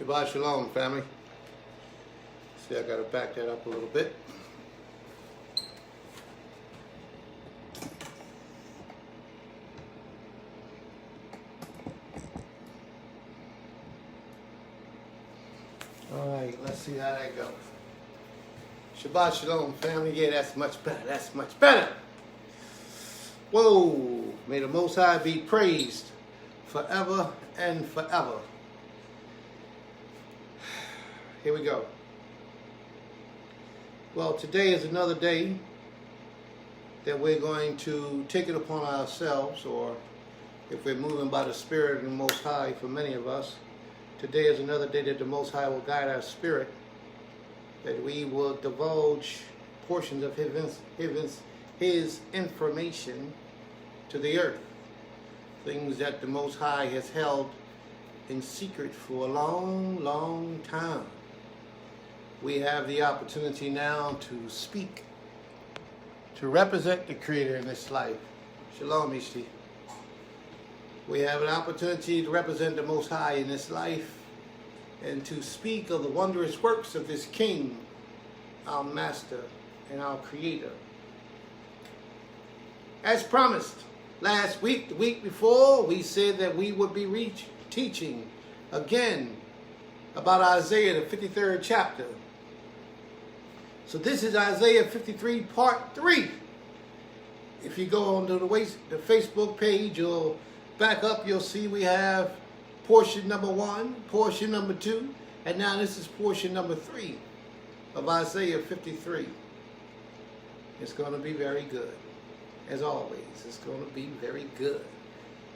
Shabbat Shalom, family. See, I got to back that up a little bit. All right, let's see how that goes. Shabbat Shalom, family. Yeah, that's much better. That's much better. Whoa. May the Most High be praised forever and forever. Here we go. Well, today is another day that we're going to take it upon ourselves, or if we're moving by the Spirit of the Most High, for many of us, today is another day that the Most High will guide our spirit, that we will divulge portions of His information to the earth, things that the Most High has held in secret for a long, long time. We have the opportunity now to speak, to represent the Creator in this life. Shalom, Ishti. We have an opportunity to represent the Most High in this life and to speak of the wondrous works of this King, our Master and our Creator. As promised, last week, the week before, we said that we would be teaching again about Isaiah, the 53rd chapter. So this is Isaiah 53, part 3. If you go onto the Facebook page, you'll back up, you'll see we have portion number 1, portion number 2, and now this is portion number 3 of Isaiah 53. It's going to be very good. As always, it's going to be very good.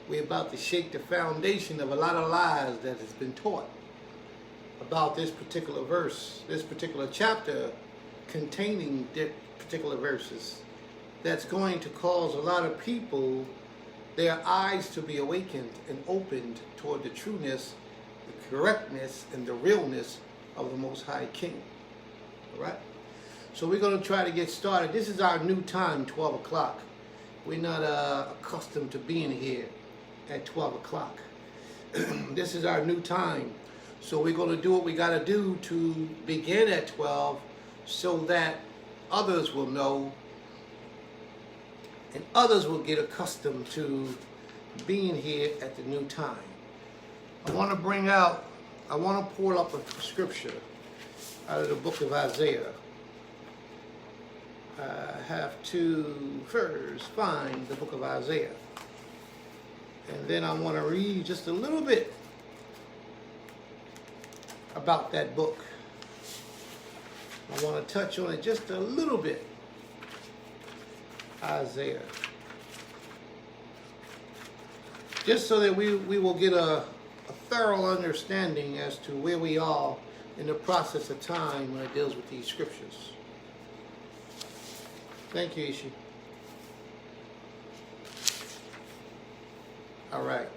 We're about to shake the foundation of a lot of lies that has been taught about this particular verse, this particular chapter containing particular verses, that's going to cause a lot of people, their eyes to be awakened and opened toward the trueness, the correctness, and the realness of the Most High King. All right? So we're going to try to get started. This is our new time, 12 o'clock. We're not accustomed to being here at 12 o'clock. This is our new time. So we're going to do what we got to do to begin at 12 so that others will know and others will get accustomed to being here at the new time. I want to pull up a scripture out of the book of Isaiah. I have to first find the book of Isaiah. And then I want to read just a little bit about that book. I want to touch on it just a little bit. Isaiah. Just so that we will get a thorough understanding as to where we are in the process of time when it deals with these scriptures. Thank you, Ishi. All right.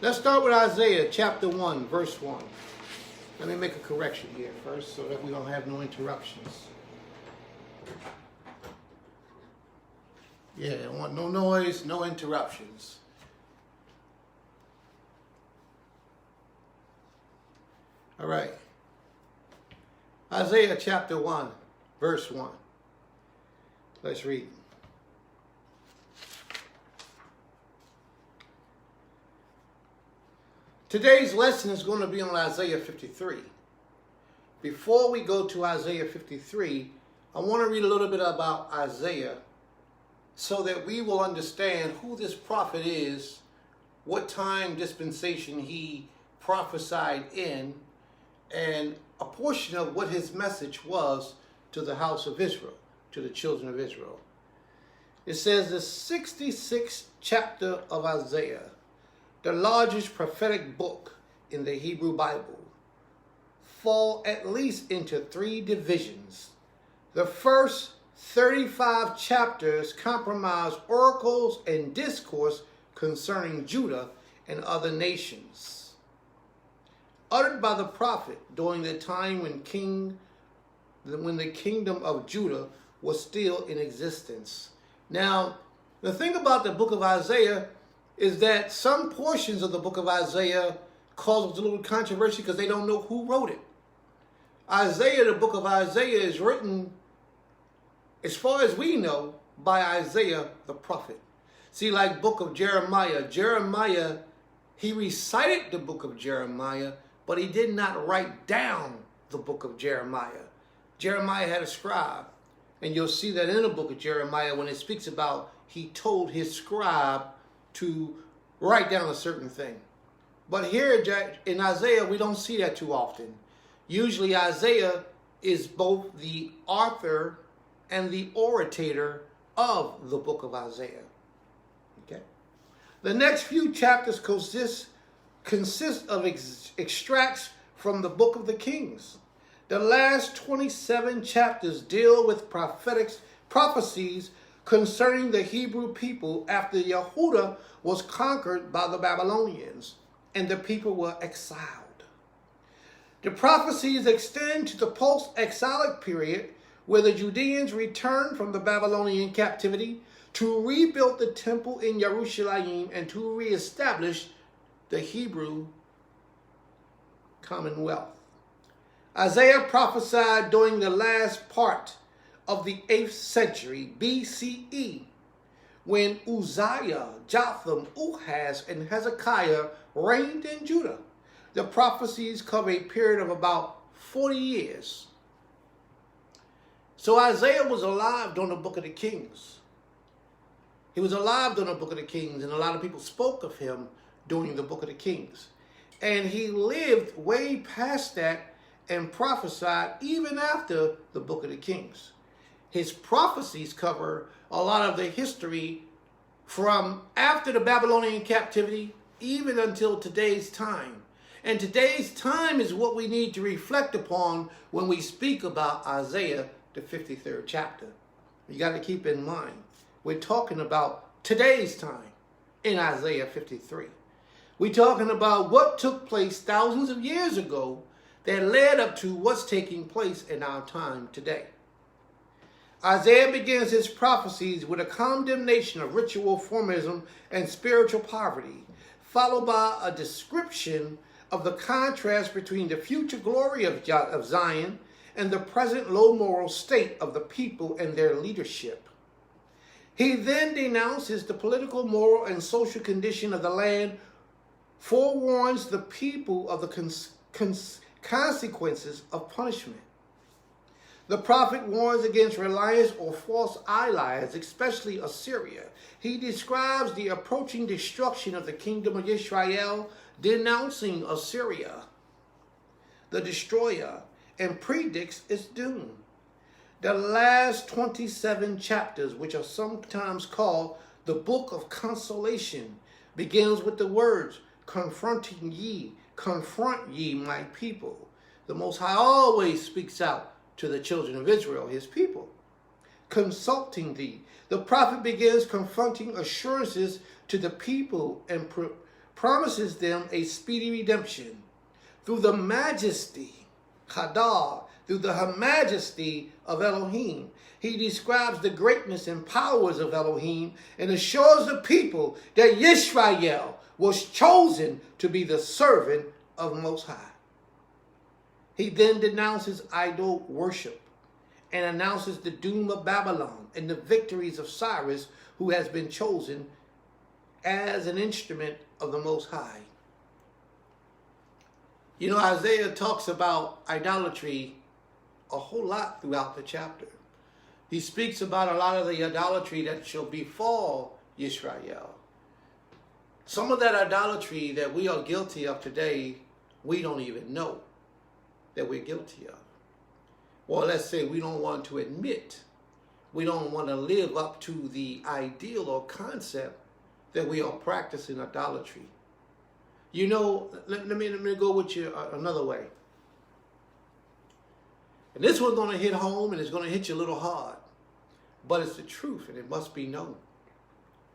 Let's start with Isaiah chapter 1, verse 1. Let me make a correction here first so that we don't have no interruptions. Yeah, I want no noise, no interruptions. All right. Isaiah chapter 1, verse 1. Let's read. Today's lesson is going to be on Isaiah 53. Before we go to Isaiah 53, I want to read a little bit about Isaiah so that we will understand who this prophet is, what time dispensation he prophesied in, and a portion of what his message was to the house of Israel, to the children of Israel. It says the 66th chapter of Isaiah, the largest prophetic book in the Hebrew Bible, fall at least into 3 divisions. The first 35 chapters comprise oracles and discourse concerning Judah and other nations, uttered by the prophet during the time when the kingdom of Judah was still in existence. Now, the thing about the book of Isaiah is that some portions of the book of Isaiah causes a little controversy because they don't know who wrote it. Isaiah, the book of Isaiah, is written, as far as we know, by Isaiah the prophet. See, like book of Jeremiah, he recited the book of Jeremiah, but he did not write down the book of Jeremiah. Jeremiah had a scribe, and you'll see that in the book of Jeremiah when it speaks about he told his scribe to write down a certain thing. But here in Isaiah, we don't see that too often. Usually Isaiah is both the author and the orator of the book of Isaiah. Okay. The next few chapters consist of extracts from the book of the Kings. The last 27 chapters deal with prophecies concerning the Hebrew people after Yehudah was conquered by the Babylonians and the people were exiled. The prophecies extend to the post-exilic period where the Judeans returned from the Babylonian captivity to rebuild the temple in Jerusalem and to reestablish the Hebrew commonwealth. Isaiah prophesied during the last part of the 8th century BCE when Uzziah, Jotham, Ahaz, and Hezekiah reigned in Judah. The prophecies cover a period of about 40 years. So Isaiah was alive during the book of the Kings. He was alive during the book of the Kings, and a lot of people spoke of him during the book of the Kings. And he lived way past that and prophesied even after the book of the Kings. His prophecies cover a lot of the history from after the Babylonian captivity even until today's time. And today's time is what we need to reflect upon when we speak about Isaiah, the 53rd chapter. You got to keep in mind, we're talking about today's time in Isaiah 53. We're talking about what took place thousands of years ago that led up to what's taking place in our time today. Isaiah begins his prophecies with a condemnation of ritual formalism and spiritual poverty, followed by a description of the contrast between the future glory of Zion and the present low moral state of the people and their leadership. He then denounces the political, moral, and social condition of the land, forewarns the people of the consequences of punishment. The prophet warns against reliance on false allies, especially Assyria. He describes the approaching destruction of the kingdom of Israel, denouncing Assyria, the destroyer, and predicts its doom. The last 27 chapters, which are sometimes called the Book of Consolation, begins with the words, confront ye my people. The Most High always speaks out to the children of Israel, his people. Consulting thee. The prophet begins confronting assurances to the people and promises them a speedy redemption. Through the majesty, Hadar, through the majesty of Elohim, he describes the greatness and powers of Elohim and assures the people that Yisrael was chosen to be the servant of Most High. He then denounces idol worship and announces the doom of Babylon and the victories of Cyrus, who has been chosen as an instrument of the Most High. You know, Isaiah talks about idolatry a whole lot throughout the chapter. He speaks about a lot of the idolatry that shall befall Israel. Some of that idolatry that we are guilty of today, we don't even know that we're guilty of. Or let's say we don't want to admit, we don't want to live up to the ideal or concept that we are practicing idolatry. You know, let me go with you another way. And this one's going to hit home and it's going to hit you a little hard. But it's the truth and it must be known.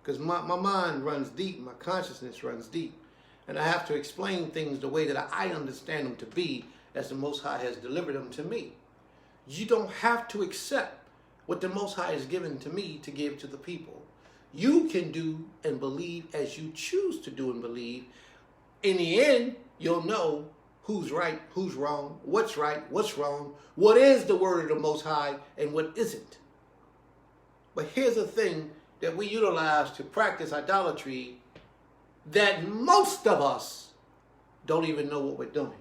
Because my mind runs deep, my consciousness runs deep. And I have to explain things the way that I understand them to be as the Most High has delivered them to me. You don't have to accept what the Most High has given to me to give to the people. You can do and believe as you choose to do and believe. In the end, you'll know who's right, who's wrong, what's right, what's wrong, what is the word of the Most High, and what isn't. But here's the thing that we utilize to practice idolatry that most of us don't even know what we're doing.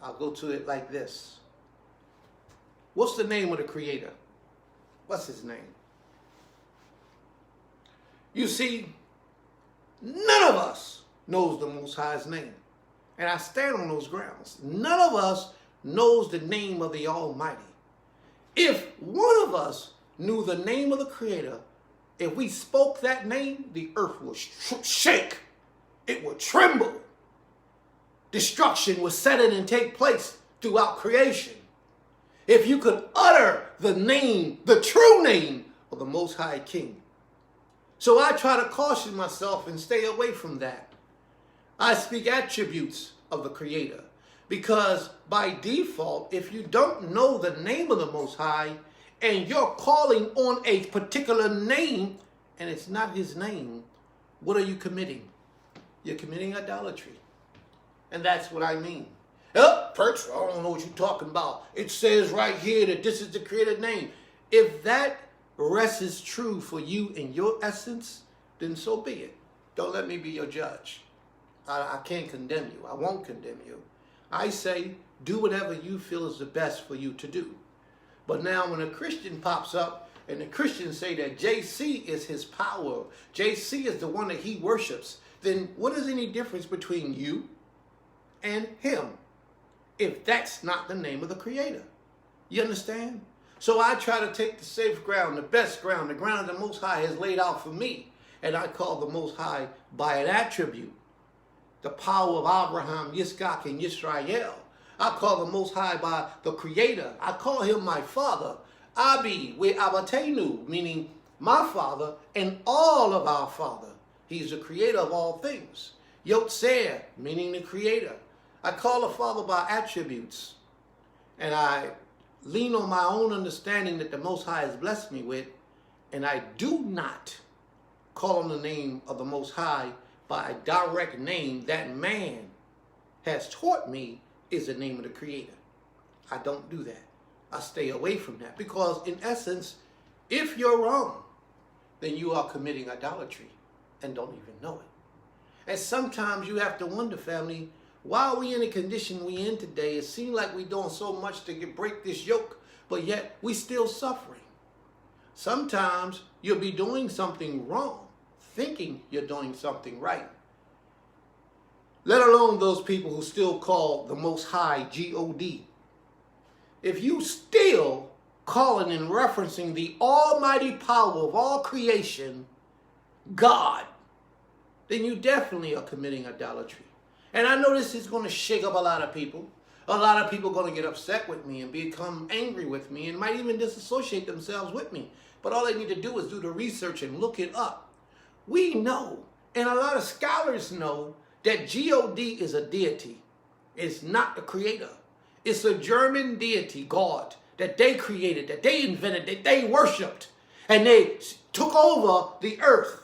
I'll go to it like this. What's the name of the Creator? What's his name? You see, none of us knows the Most High's name. And I stand on those grounds. None of us knows the name of the Almighty. If one of us knew the name of the Creator, if we spoke that name, the earth would shake. It would tremble. Destruction would set in and take place throughout creation. If you could utter the name, the true name of the Most High King. So I try to caution myself and stay away from that. I speak attributes of the Creator because by default, if you don't know the name of the Most High and you're calling on a particular name and it's not his name, what are you committing? You're committing idolatry. And that's what I mean. Oh, Perch, I don't know what you're talking about. It says right here that this is the Creator name. If that rest is true for you in your essence, then so be it. Don't let me be your judge. I can't condemn you. I won't condemn you. I say do whatever you feel is the best for you to do. But now when a Christian pops up and the Christians say that JC is his power, JC is the one that he worships, then what is any difference between you and him if that's not the name of the Creator? You understand? So I try to take the safe ground, the best ground, the ground the Most High has laid out for me. And I call the Most High by an attribute. The power of Abraham, Yitzchak, and Yisrael. I call the Most High by the Creator. I call him my Father. Abi, we Abatenu, meaning my Father and all of our Father. He's the Creator of all things. Yotzer, meaning the Creator. I call the Father by attributes. And I lean on my own understanding that the Most High has blessed me with. And I do not call on the name of the Most High by a direct name that man has taught me is the name of the Creator. I don't do that. I stay away from that because in essence, if you're wrong, then you are committing idolatry and don't even know it. And sometimes you have to wonder, family, why are we in the condition we in today? It seems like we're doing so much to break this yoke, but yet we still suffering. Sometimes you'll be doing something wrong, thinking you're doing something right. Let alone those people who still call the Most High G-O-D. If you still calling and referencing the almighty power of all creation, God, then you definitely are committing idolatry. And I know this is going to shake up a lot of people. A lot of people are going to get upset with me and become angry with me and might even disassociate themselves with me. But all they need to do is do the research and look it up. We know, and a lot of scholars know, that God is a deity. It's not the Creator. It's a German deity, God, that they created, that they invented, that they worshipped. And they took over the earth.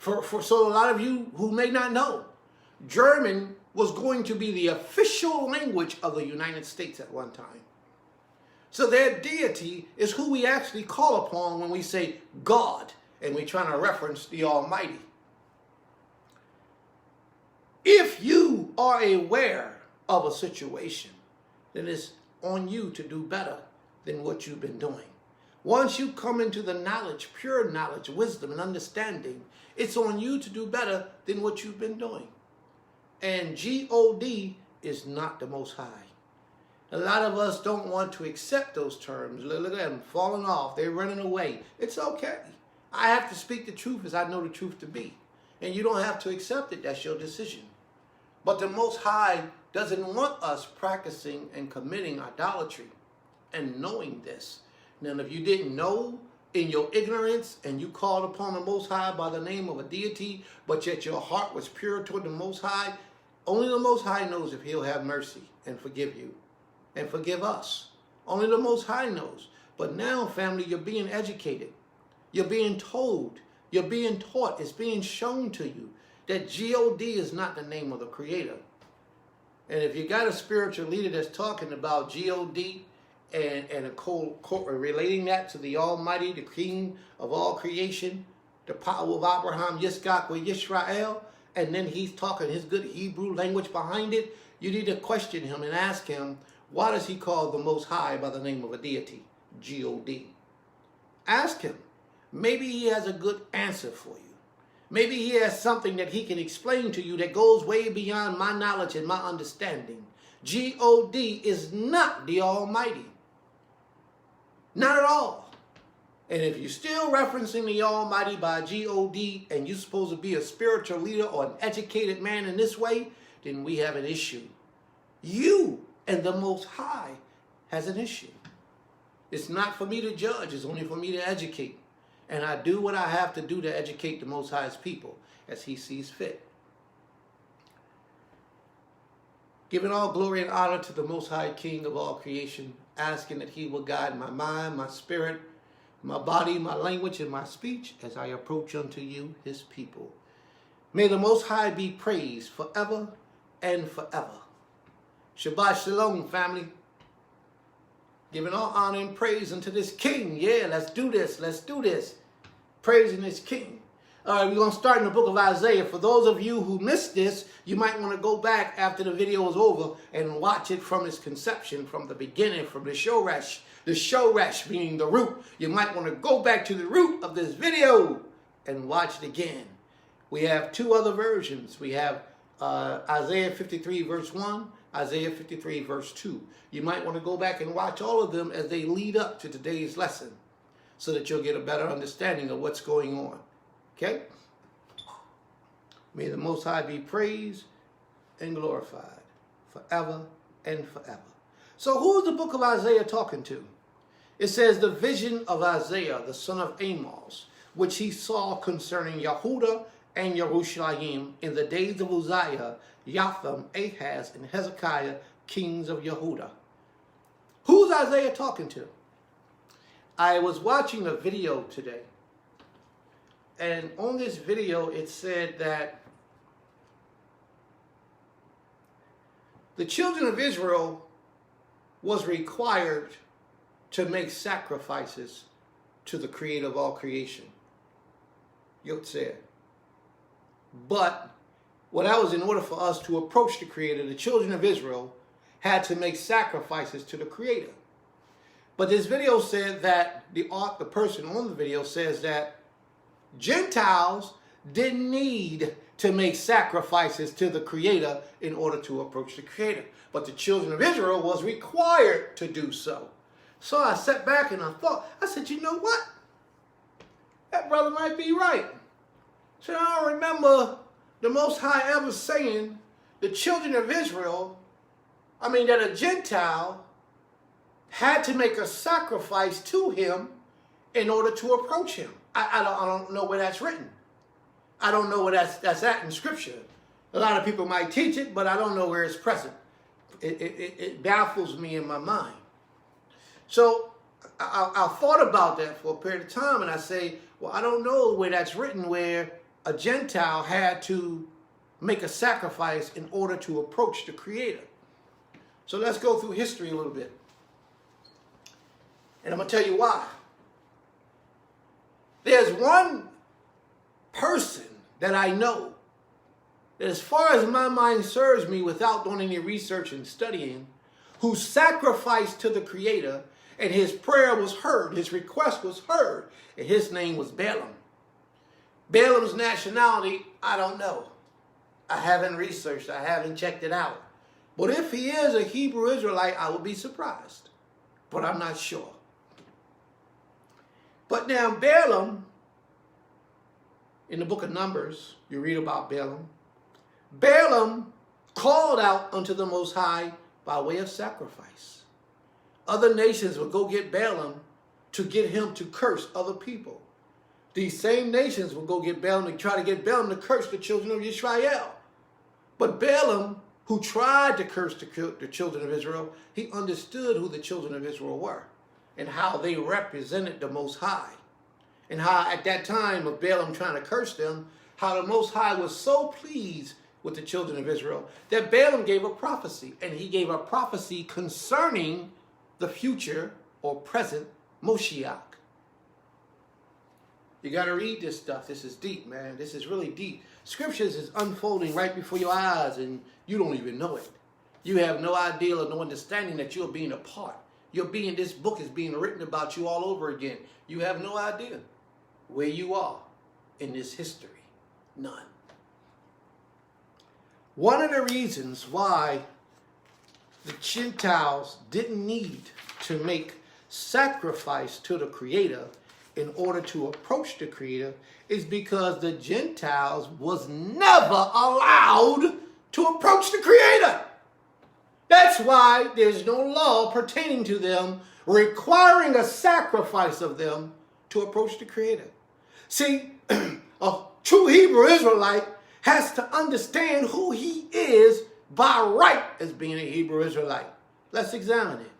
So a lot of you who may not know, German was going to be the official language of the United States at one time. So their deity is who we actually call upon when we say God, and we're trying to reference the Almighty. If you are aware of a situation, then it's on you to do better than what you've been doing. Once you come into the knowledge, pure knowledge, wisdom, and understanding, it's on you to do better than what you've been doing. And G-O-D is not the Most High. A lot of us don't want to accept those terms. Look at them falling off. They're running away. It's okay. I have to speak the truth as I know the truth to be. And you don't have to accept it. That's your decision. But the Most High doesn't want us practicing and committing idolatry and knowing this. Now, if you didn't know in your ignorance and you called upon the Most High by the name of a deity, but yet your heart was pure toward the Most High, only the Most High knows if he'll have mercy and forgive you and forgive us. Only the Most High knows. But now, family, you're being educated. You're being told. You're being taught. It's being shown to you that God is not the name of the Creator. And if you got a spiritual leader that's talking about God and relating that to the Almighty, the King of all creation, the power of Abraham, Yitzchak, with Yisrael, and then he's talking his good Hebrew language behind it, you need to question him and ask him, why does he call the Most High by the name of a deity, God? Ask him. Maybe he has a good answer for you. Maybe he has something that he can explain to you that goes way beyond my knowledge and my understanding. God is not the Almighty. Not at all. And if you're still referencing the Almighty by God and you're supposed to be a spiritual leader or an educated man in this way, then we have an issue. You and the Most High has an issue. It's not for me to judge. It's only for me to educate. And I do what I have to do to educate the Most High's people as he sees fit. Giving all glory and honor to the Most High King of all creation, asking that he will guide my mind, my spirit, my body, my language, and my speech as I approach unto you, his people. May the Most High be praised forever and forever. Shabbat Shalom, family. Giving all honor and praise unto this King. Yeah, let's do this. Let's do this. Praising this King. All right, we're going to start in the book of Isaiah. For those of you who missed this, you might want to go back after the video is over and watch it from its conception, from the beginning, from the shoresh. The shoresh meaning the root. You might want to go back to the root of this video and watch it again. We have two other versions. We have Isaiah 53 verse 1, Isaiah 53 verse 2. You might want to go back and watch all of them as they lead up to today's lesson so that you'll get a better understanding of what's going on. Okay? May the Most High be praised and glorified forever and forever. So who is the book of Isaiah talking to? It says the vision of Isaiah, the son of Amos, which he saw concerning Yehudah and Jerusalem in the days of Uzziah, Jotham, Ahaz, and Hezekiah, kings of Yehudah. Who's Isaiah talking to? I was watching a video today, and on this video it said that the children of Israel was required to make sacrifices to the Creator of all creation. Yotzeh. But what that was in order for us to approach the Creator, the children of Israel had to make sacrifices to the Creator. But this video said that the person on the video says that Gentiles didn't need to make sacrifices to the Creator in order to approach the Creator. But the children of Israel was required to do so. So I sat back and I thought, I said, you know what? That brother might be right. So I don't remember the Most High ever saying the children of Israel, that a Gentile had to make a sacrifice to him in order to approach him. I don't know where that's written. I don't know where that's at in Scripture. A lot of people might teach it, but I don't know where it's present. It baffles me in my mind. So I thought about that for a period of time, and I say, well, I don't know where that's written where a Gentile had to make a sacrifice in order to approach the Creator. So let's go through history a little bit. And I'm going to tell you why. There's one person that I know that, as far as my mind serves me, without doing any research and studying, who sacrificed to the Creator, and his prayer was heard, his request was heard, and his name was Balaam. Balaam's nationality, I don't know. I haven't researched, I haven't checked it out. But if he is a Hebrew Israelite, I will be surprised. But I'm not sure. But now Balaam, in the book of Numbers, you read about Balaam. Balaam called out unto the Most High by way of sacrifice. Other nations would go get Balaam to get him to curse other people. These same nations would go get Balaam to try to get Balaam to curse the children of Israel. But Balaam, who tried to curse the children of Israel, he understood who the children of Israel were and how they represented the Most High. And how at that time of Balaam trying to curse them, how the Most High was so pleased with the children of Israel that Balaam gave a prophecy, and he gave a prophecy concerning the future or present Moshiach. You got to read this stuff. This is deep, man. This is really deep. Scriptures is unfolding right before your eyes, and you don't even know it. You have no idea or no understanding that you're being a part. This book is being written about you all over again. You have no idea where you are in this history. None. One of the reasons why the Gentiles didn't need to make sacrifice to the Creator in order to approach the Creator is because the Gentiles was never allowed to approach the Creator. That's why there's no law pertaining to them requiring a sacrifice of them to approach the Creator. See, a true Hebrew Israelite has to understand who he is by right as being a Hebrew Israelite. Let's examine it.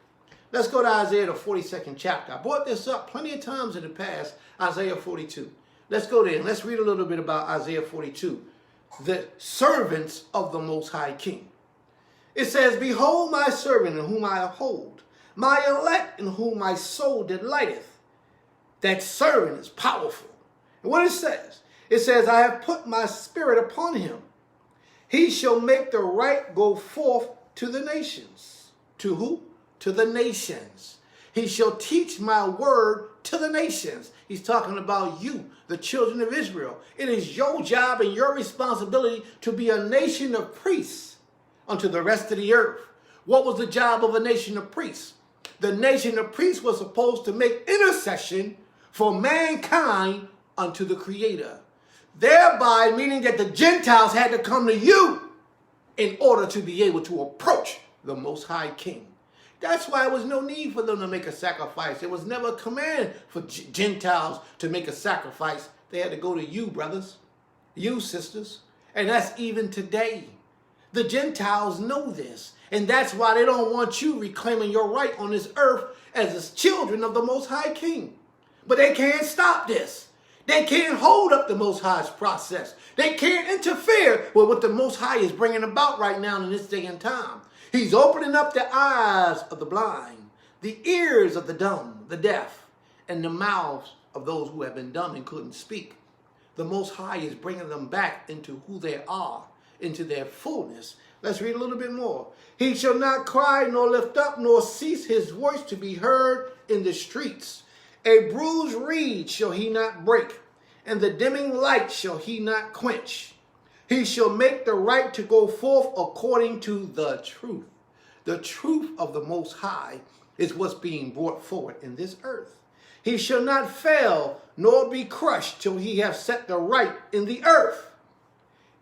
Let's go to Isaiah, the 42nd chapter. I brought this up plenty of times in the past, Isaiah 42. Let's go there and let's read a little bit about Isaiah 42, the servants of the Most High King. It says, "Behold my servant in whom I uphold, my elect in whom my soul delighteth." That servant is powerful. And what it says, "I have put my spirit upon him. He shall make the right go forth to the nations." To who? To the nations. "He shall teach my word to the nations." He's talking about you, the children of Israel. It is your job and your responsibility to be a nation of priests unto the rest of the earth. What was the job of a nation of priests? The nation of priests was supposed to make intercession for mankind unto the Creator. Thereby meaning that the Gentiles had to come to you in order to be able to approach the Most High King. That's why there was no need for them to make a sacrifice. There was never a command for Gentiles to make a sacrifice. They had to go to you, brothers, you, sisters. And that's even today. The Gentiles know this. And that's why they don't want you reclaiming your right on this earth as children of the Most High King. But they can't stop this. They can't hold up the Most High's process. They can't interfere with what the Most High is bringing about right now in this day and time. He's opening up the eyes of the blind, the ears of the dumb, the deaf, and the mouths of those who have been dumb and couldn't speak. The Most High is bringing them back into who they are, into their fullness. Let's read a little bit more. "He shall not cry nor lift up nor cease his voice to be heard in the streets. A bruised reed shall he not break, and the dimming light shall he not quench. He shall make the right to go forth according to the truth." The truth of the Most High is what's being brought forward in this earth. "He shall not fail nor be crushed till he have set the right in the earth.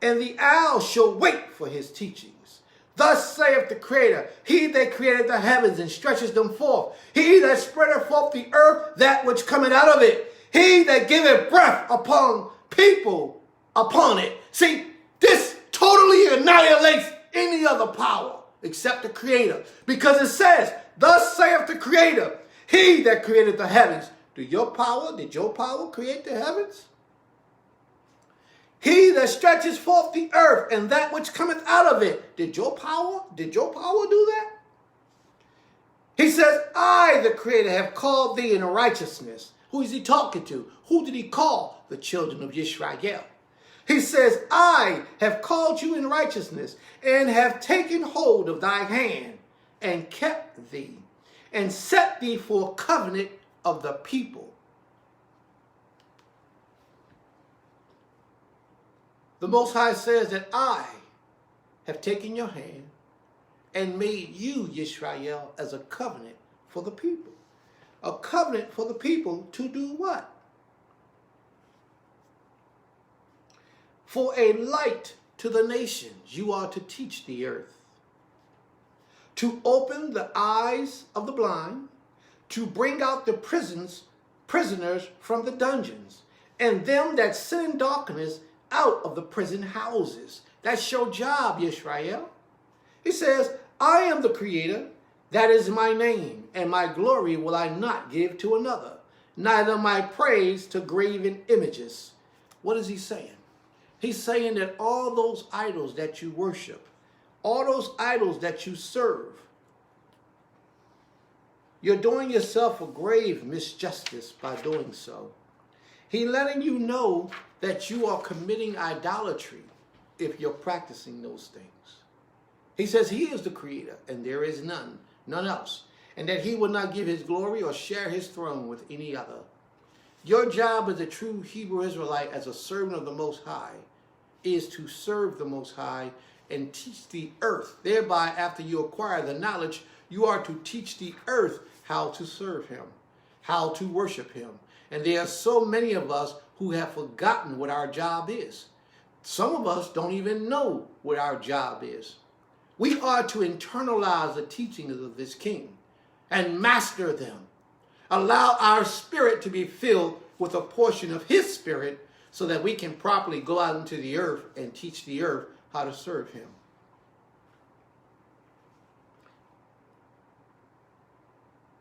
And the owl shall wait for his teachings. Thus saith the Creator, He that created the heavens and stretches them forth, He that spreadeth forth the earth, that which cometh out of it, He that giveth breath upon people upon it." See, this totally annihilates any other power except the Creator. Because it says, "Thus saith the Creator, He that created the heavens." Did your power create the heavens? "He that stretches forth the earth and that which cometh out of it." Did your power do that? He says, "I, the Creator, have called thee in righteousness." Who is he talking to? Who did he call? The children of Israel. He says, "I have called you in righteousness and have taken hold of thy hand and kept thee and set thee for a covenant of the people." The Most High says that I have taken your hand and made you, Yisrael, as a covenant for the people. A covenant for the people to do what? For a light to the nations. You are to teach the earth. To open the eyes of the blind. To bring out the prisoners from the dungeons. And them that sit in darkness out of the prison houses. That's your job, Yisrael. He says, "I am the Creator, that is my name, and my glory will I not give to another, neither my praise to graven images." What is he saying? He's saying that all those idols that you worship, all those idols that you serve, you're doing yourself a grave misjustice by doing so. He's letting you know that you are committing idolatry if you're practicing those things. He says he is the creator and there is none else, and that he will not give his glory or share his throne with any other. Your job as a true Hebrew Israelite, as a servant of the Most High, is to serve the Most High and teach the earth. Thereby, after you acquire the knowledge, you are to teach the earth how to serve him, how to worship him. And there are so many of us who have forgotten what our job is. Some of us don't even know what our job is. We are to internalize the teachings of this King and master them. Allow our spirit to be filled with a portion of his spirit so that we can properly go out into the earth and teach the earth how to serve him.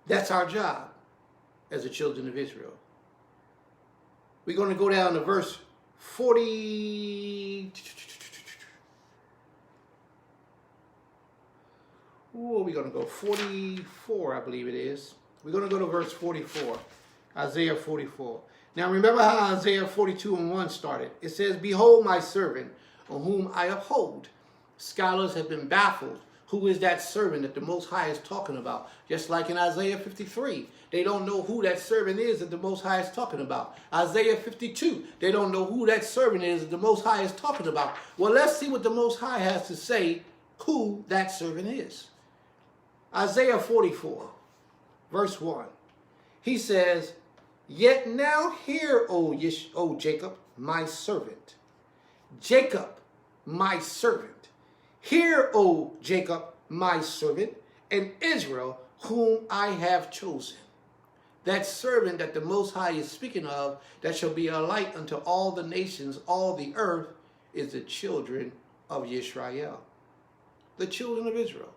That's our job as the children of Israel. We're going to go down to verse 40. We're going to go 44, I believe it is. We're going to go to verse 44, Isaiah 44. Now remember how Isaiah 42:1 started. It says, "Behold my servant, on whom I uphold." Scholars have been baffled. Who is that servant that the Most High is talking about? Just like in Isaiah 53, they don't know who that servant is that the Most High is talking about. Isaiah 52, they don't know who that servant is that the Most High is talking about. Well, let's see what the Most High has to say who that servant is. Isaiah 44, verse 1. He says, "Yet now hear, O Jacob, my servant. Jacob, my servant. Hear, O Jacob, my servant, and Israel, whom I have chosen." That servant that the Most High is speaking of, that shall be a light unto all the nations, all the earth, is the children of Yisrael. The children of Israel.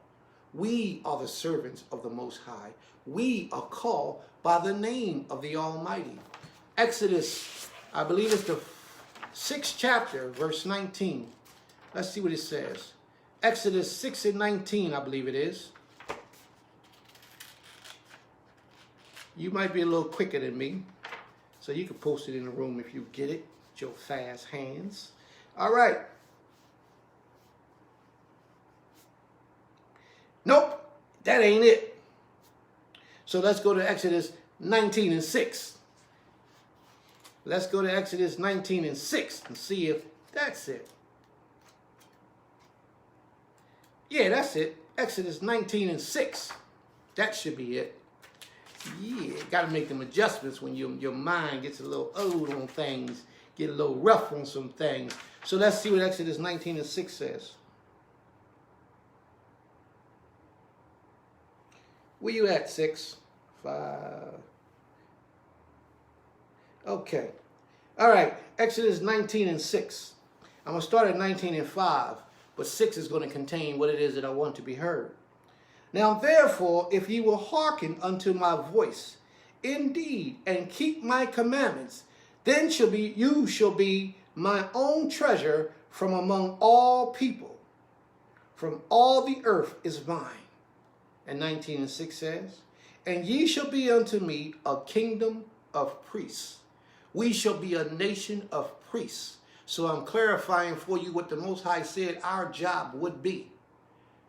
We are the servants of the Most High. We are called by the name of the Almighty. Exodus, I believe it's the 6th chapter, verse 19. Let's see what it says. Exodus 6:19, I believe it is. You might be a little quicker than me, so you can post it in the room if you get it with your fast hands. All right. Nope, that ain't it. So let's go to Exodus 19:6. Let's go to Exodus 19:6 and see if that's it. Yeah, that's it. Exodus 19:6. That should be it. Yeah, got to make them adjustments when your mind gets a little old on things, get a little rough on some things. So let's see what Exodus 19:6 says. Where you at, 6? 5. Okay. All right. Exodus 19:6. I'm going to start at 19:5. But 6 is going to contain what it is that I want to be heard. "Now therefore, if ye will hearken unto my voice, indeed, and keep my commandments, then you shall be my own treasure from among all people. From all the earth is mine." And 19:6 says, "And ye shall be unto me a kingdom of priests." We shall be a nation of priests. So I'm clarifying for you what the Most High said our job would be.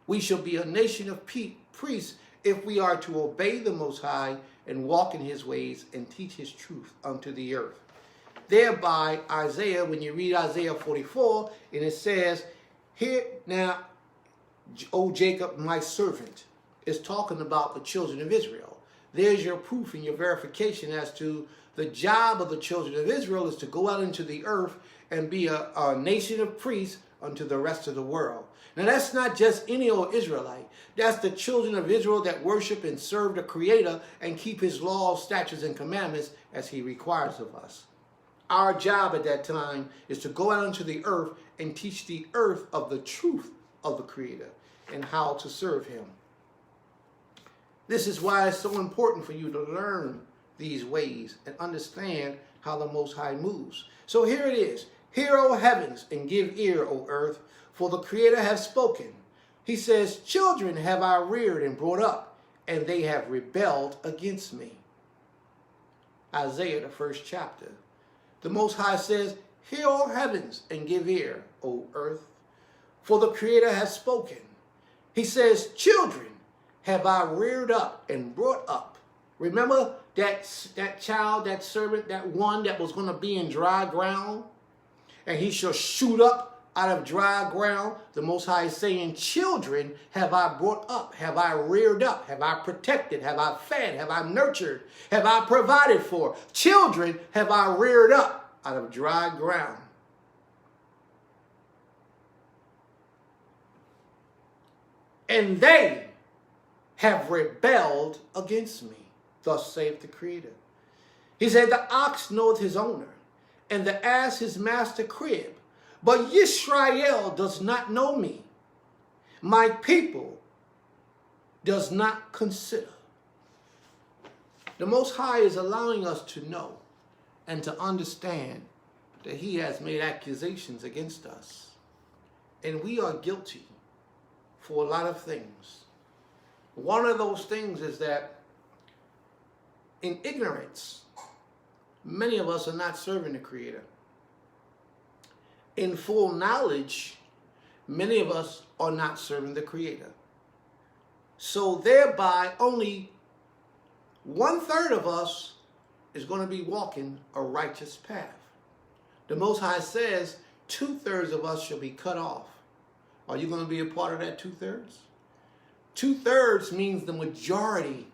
We shall be a nation of priests if we are to obey the Most High and walk in his ways and teach his truth unto the earth. Thereby, Isaiah, when you read Isaiah 44, and it says, "Here now, O Jacob, my servant," is talking about the children of Israel. There's your proof and your verification as to the job of the children of Israel is to go out into the earth and be a nation of priests unto the rest of the world. Now that's not just any old Israelite. That's the children of Israel that worship and serve the Creator and keep his laws, statutes, and commandments as he requires of us. Our job at that time is to go out into the earth and teach the earth of the truth of the Creator and how to serve him. This is why it's so important for you to learn these ways and understand how the Most High moves. So here it is. Hear, O heavens, and give ear, O earth, for the Creator has spoken. He says, children have I reared and brought up, and they have rebelled against me. Isaiah, the 1st chapter. The Most High says, hear, O heavens, and give ear, O earth, for the Creator has spoken. He says, children have I reared up and brought up. Remember that child, that servant, that one that was going to be in dry ground? And he shall shoot up out of dry ground. The Most High is saying, children have I brought up, have I reared up, have I protected, have I fed, have I nurtured, have I provided for. Children have I reared up out of dry ground. And they have rebelled against me. Thus saith the Creator. He said, the ox knoweth his owner, and the ass his master crib. But Yisrael does not know me. My people does not consider. The Most High is allowing us to know and to understand that he has made accusations against us. And we are guilty for a lot of things. One of those things is that in ignorance, many of us are not serving the Creator. In full knowledge, many of us are not serving the Creator. So thereby, only 1/3 of us is going to be walking a righteous path. The Most High says 2/3 of us shall be cut off. Are you going to be a part of that 2/3? 2/3 means the majority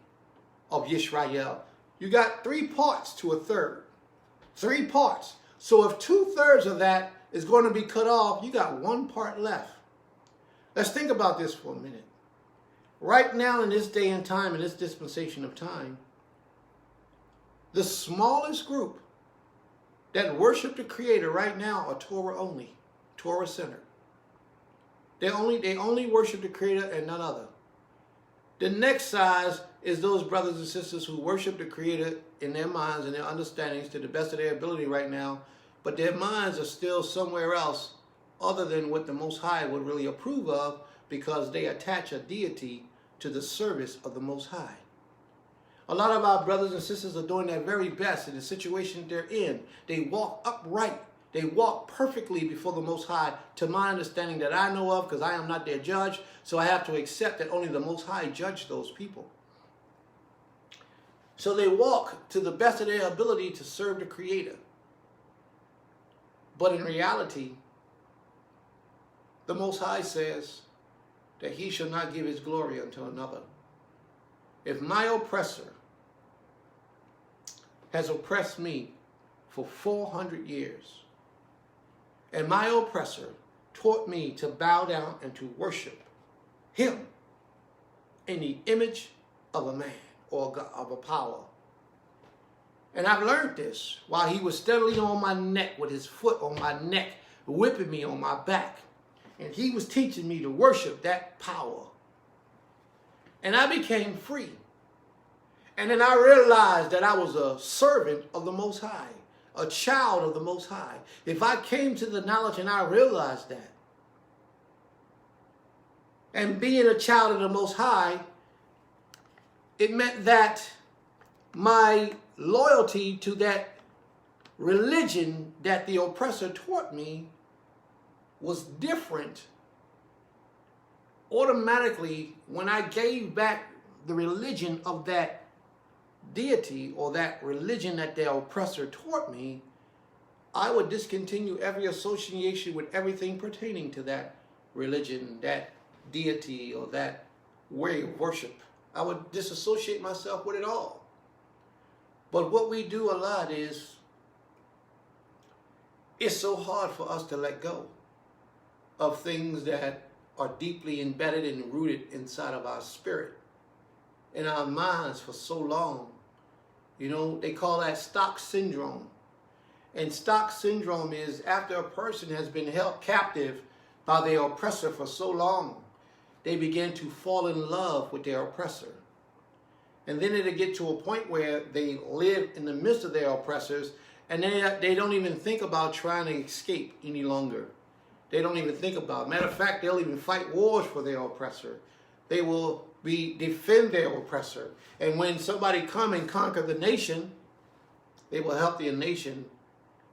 of Yisrael. You got 3 parts to a third. 3 parts. So if 2/3 of that is going to be cut off, you got 1 part left. Let's think about this for a minute. Right now in this day and time, in this dispensation of time, the smallest group that worship the Creator right now are Torah only, Torah centered. They only worship the Creator and none other. The next size is those brothers and sisters who worship the Creator in their minds and their understandings to the best of their ability right now, but their minds are still somewhere else other than what the Most High would really approve of, because they attach a deity to the service of the Most High. A lot of our brothers and sisters are doing their very best in the situation they're in. They walk upright. They walk perfectly before the Most High, to my understanding that I know of, because I am not their judge, so I have to accept that only the Most High judge those people. So they walk to the best of their ability to serve the Creator. But in reality, the Most High says that he shall not give his glory unto another. If my oppressor has oppressed me for 400 years, and my oppressor taught me to bow down and to worship him in the image of a man or of a power. And I've learned this while he was steadily on my neck with his foot on my neck, whipping me on my back. And he was teaching me to worship that power. And I became free. And then I realized that I was a servant of the Most High, a child of the Most High. If I came to the knowledge and I realized that, and being a child of the Most High, it meant that my loyalty to that religion that the oppressor taught me was different automatically when I gave back the religion of that deity or that religion that the oppressor taught me. I would discontinue every association with everything pertaining to that religion, that deity, or that way of worship. I would disassociate myself with it all. But what we do a lot is, it's so hard for us to let go of things that are deeply embedded and rooted inside of our spirit, in our minds for so long. You know, they call that stock syndrome. And stock syndrome is after a person has been held captive by their oppressor for so long, they begin to fall in love with their oppressor. And then it'll get to a point where they live in the midst of their oppressors, And they don't even think about trying to escape any longer. They don't even think about it. Matter of fact, they'll even fight wars for their oppressor. They will defend their oppressor. And when somebody come and conquer the nation, they will help the nation.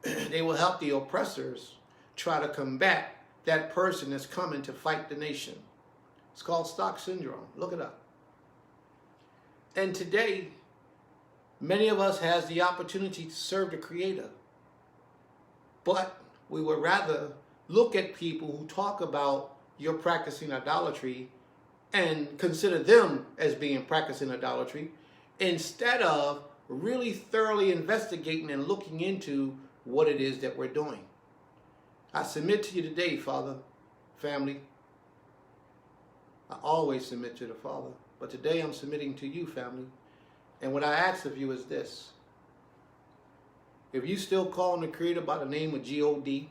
They will help the oppressors try to combat that person that's coming to fight the nation. It's called stock syndrome. Look it up. And today, many of us has the opportunity to serve the Creator. But we would rather look at people who talk about you're practicing idolatry and consider them as being practicing idolatry instead of really thoroughly investigating and looking into what it is that we're doing. I submit to you today, Father, family. I always submit to the Father, but today I'm submitting to you, family. And what I ask of you is this. If you still calling the Creator by the name of God,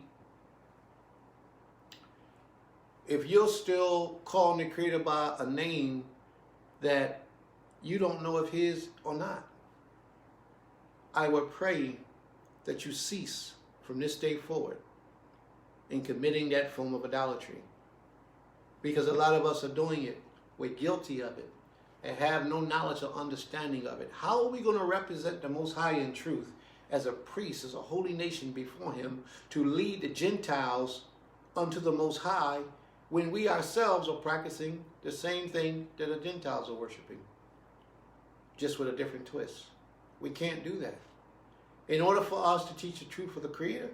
if you're still calling the Creator by a name that you don't know if His or not, I would pray that you cease from this day forward in committing that form of idolatry. Because a lot of us are doing it. We're guilty of it and have no knowledge or understanding of it. How are we going to represent the Most High in truth as a priest, as a holy nation before Him, to lead the Gentiles unto the Most High when we ourselves are practicing the same thing that the Gentiles are worshiping, just with a different twist? We can't do that. In order for us to teach the truth of the Creator,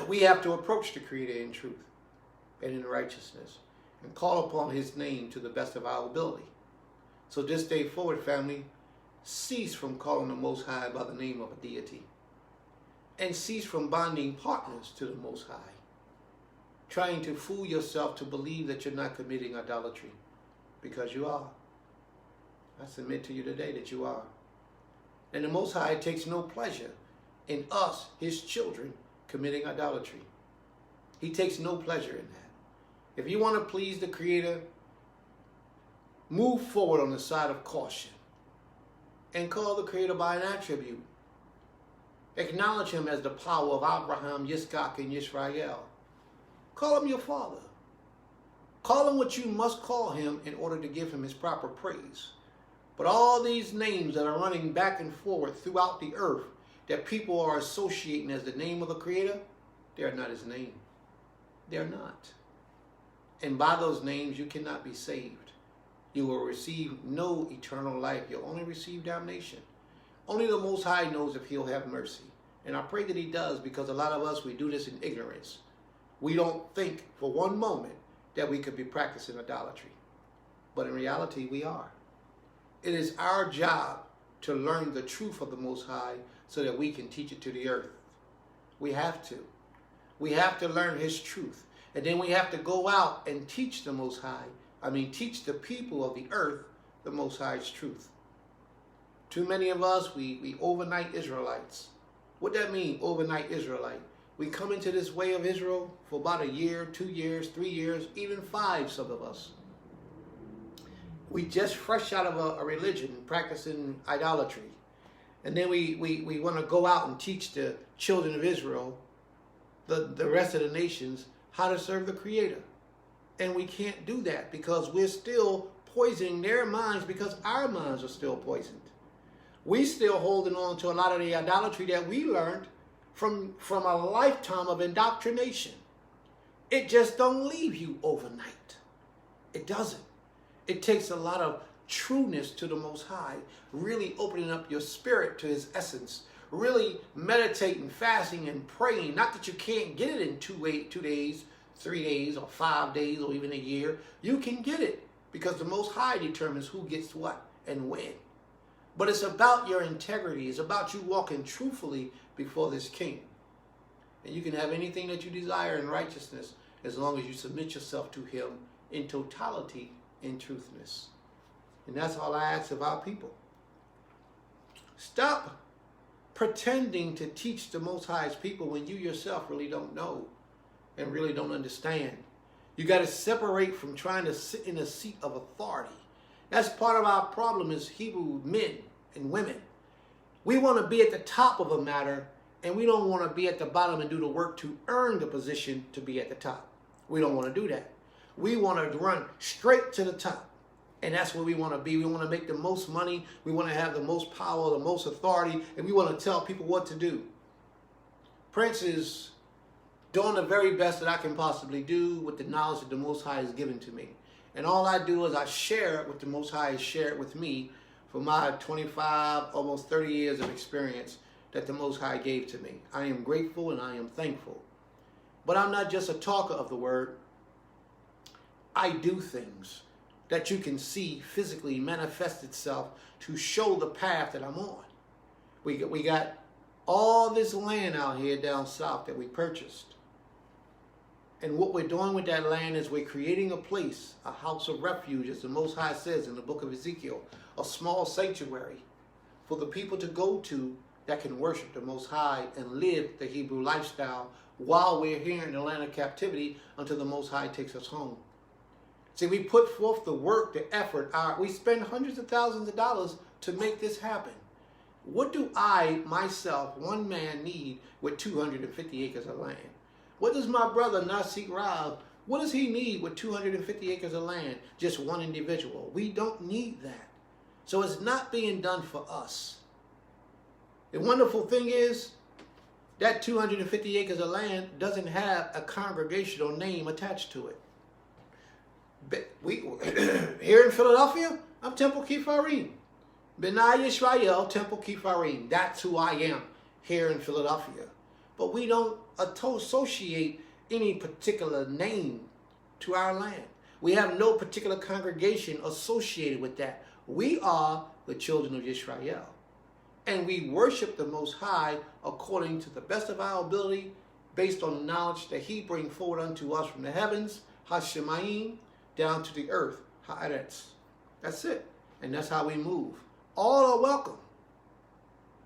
we have to approach the Creator in truth and in righteousness and call upon His name to the best of our ability. So this day forward, family, cease from calling the Most High by the name of a deity and cease from bonding partners to the Most High, trying to fool yourself to believe that you're not committing idolatry, because you are. I submit to you today that you are. And the Most High takes no pleasure in us, His children, committing idolatry. He takes no pleasure in that. If you want to please the Creator, move forward on the side of caution and call the Creator by an attribute. Acknowledge Him as the power of Abraham, Yitzchak, and Yisrael. Call Him your Father. Call Him what you must call Him in order to give Him His proper praise. But all these names that are running back and forward throughout the earth that people are associating as the name of the Creator, they are not His name. They're not. And by those names you cannot be saved. You will receive no eternal life. You'll only receive damnation. Only the Most High knows if He'll have mercy. And I pray that He does, because a lot of us, we do this in ignorance. We don't think for one moment that we could be practicing idolatry. But in reality, we are. It is our job to learn the truth of the Most High so that we can teach it to the earth. We have to. We have to learn His truth. And then we have to go out and teach the Most High. Teach the people of the earth the Most High's truth. Too many of us, we overnight Israelites. What that mean, overnight Israelite? We come into this way of Israel for about a year, 2 years, 3 years, even 5, some of us. We just fresh out of a religion, practicing idolatry. And then we want to go out and teach the children of Israel, the rest of the nations, how to serve the Creator. And we can't do that because we're still poisoning their minds, because our minds are still poisoned. We still holding on to a lot of the idolatry that we learned from a lifetime of indoctrination. It just don't leave you overnight. It doesn't. It takes a lot of trueness to the Most High, really opening up your spirit to His essence, really meditating, fasting, and praying. Not that you can't get it in 2 days, 3 days, or 5 days, or even a year. You can get it because the Most High determines who gets what and when. But it's about your integrity. It's about you walking truthfully before this King. And you can have anything that you desire in righteousness as long as you submit yourself to Him in totality, in truthness. And that's all I ask of our people. Stop pretending to teach the Most High's people when you yourself really don't know and really don't understand. You got to separate from trying to sit in a seat of authority. That's part of our problem as Hebrew men and women. We want to be at the top of a matter And we don't want to be at the bottom and do the work to earn the position to be at the top. We don't want to do that. We want to run straight to the top. And that's where we want to be. We want to make the most money. We want to have the most power, the most authority, and we want to tell people what to do. Prince is doing the very best that I can possibly do with the knowledge that the Most High has given to me. And all I do is I share it with the Most High has shared with me for my 25, almost 30 years of experience that the Most High gave to me. I am grateful and I am thankful. But I'm not just a talker of the word. I do things that you can see physically manifest itself to show the path that I'm on. We got all this land out here down south that we purchased. And what we're doing with that land is we're creating a place, a house of refuge, as the Most High says in the book of Ezekiel, a small sanctuary for the people to go to that can worship the Most High and live the Hebrew lifestyle while we're here in the land of captivity until the Most High takes us home. See, we put forth the work, the effort. We spend hundreds of thousands of dollars to make this happen. What do I, myself, one man, need with 250 acres of land? What does my brother, ISIAH, what does he need with 250 acres of land? Just one individual. We don't need that. So it's not being done for us. The wonderful thing is that 250 acres of land doesn't have a congregational name attached to it. Here in Philadelphia, I'm Temple Kifarim. B'nai Yisrael, Temple Kifarim. That's who I am here in Philadelphia. But we don't associate any particular name to our land. We have no particular congregation associated with that. We are the children of Israel. And we worship the Most High according to the best of our ability, based on the knowledge that He brings forward unto us from the heavens, Hashemayim, down to the earth, Haaretz. That's it. And that's how we move. All are welcome.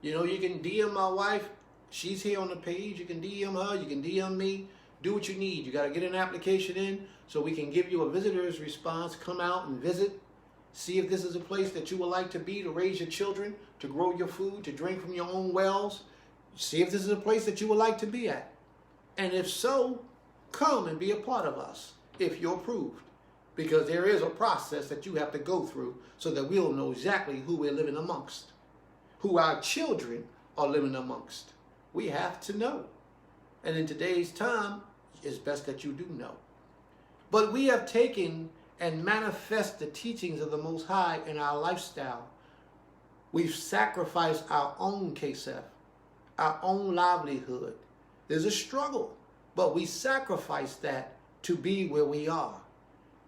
You know, you can DM my wife. She's here on the page. You can DM her. You can DM me. Do what you need. You got to get an application in so we can give you a visitor's response. Come out and visit. See if this is a place that you would like to be, to raise your children, to grow your food, to drink from your own wells. See if this is a place that you would like to be at. And if so, come and be a part of us if you're approved. Because there is a process that you have to go through so that we'll know exactly who we're living amongst, who our children are living amongst. We have to know. And in today's time, it's best that you do know. But we have taken and manifest the teachings of the Most High in our lifestyle. We've sacrificed our own kesef, our own livelihood. There's a struggle, but we sacrifice that to be where we are.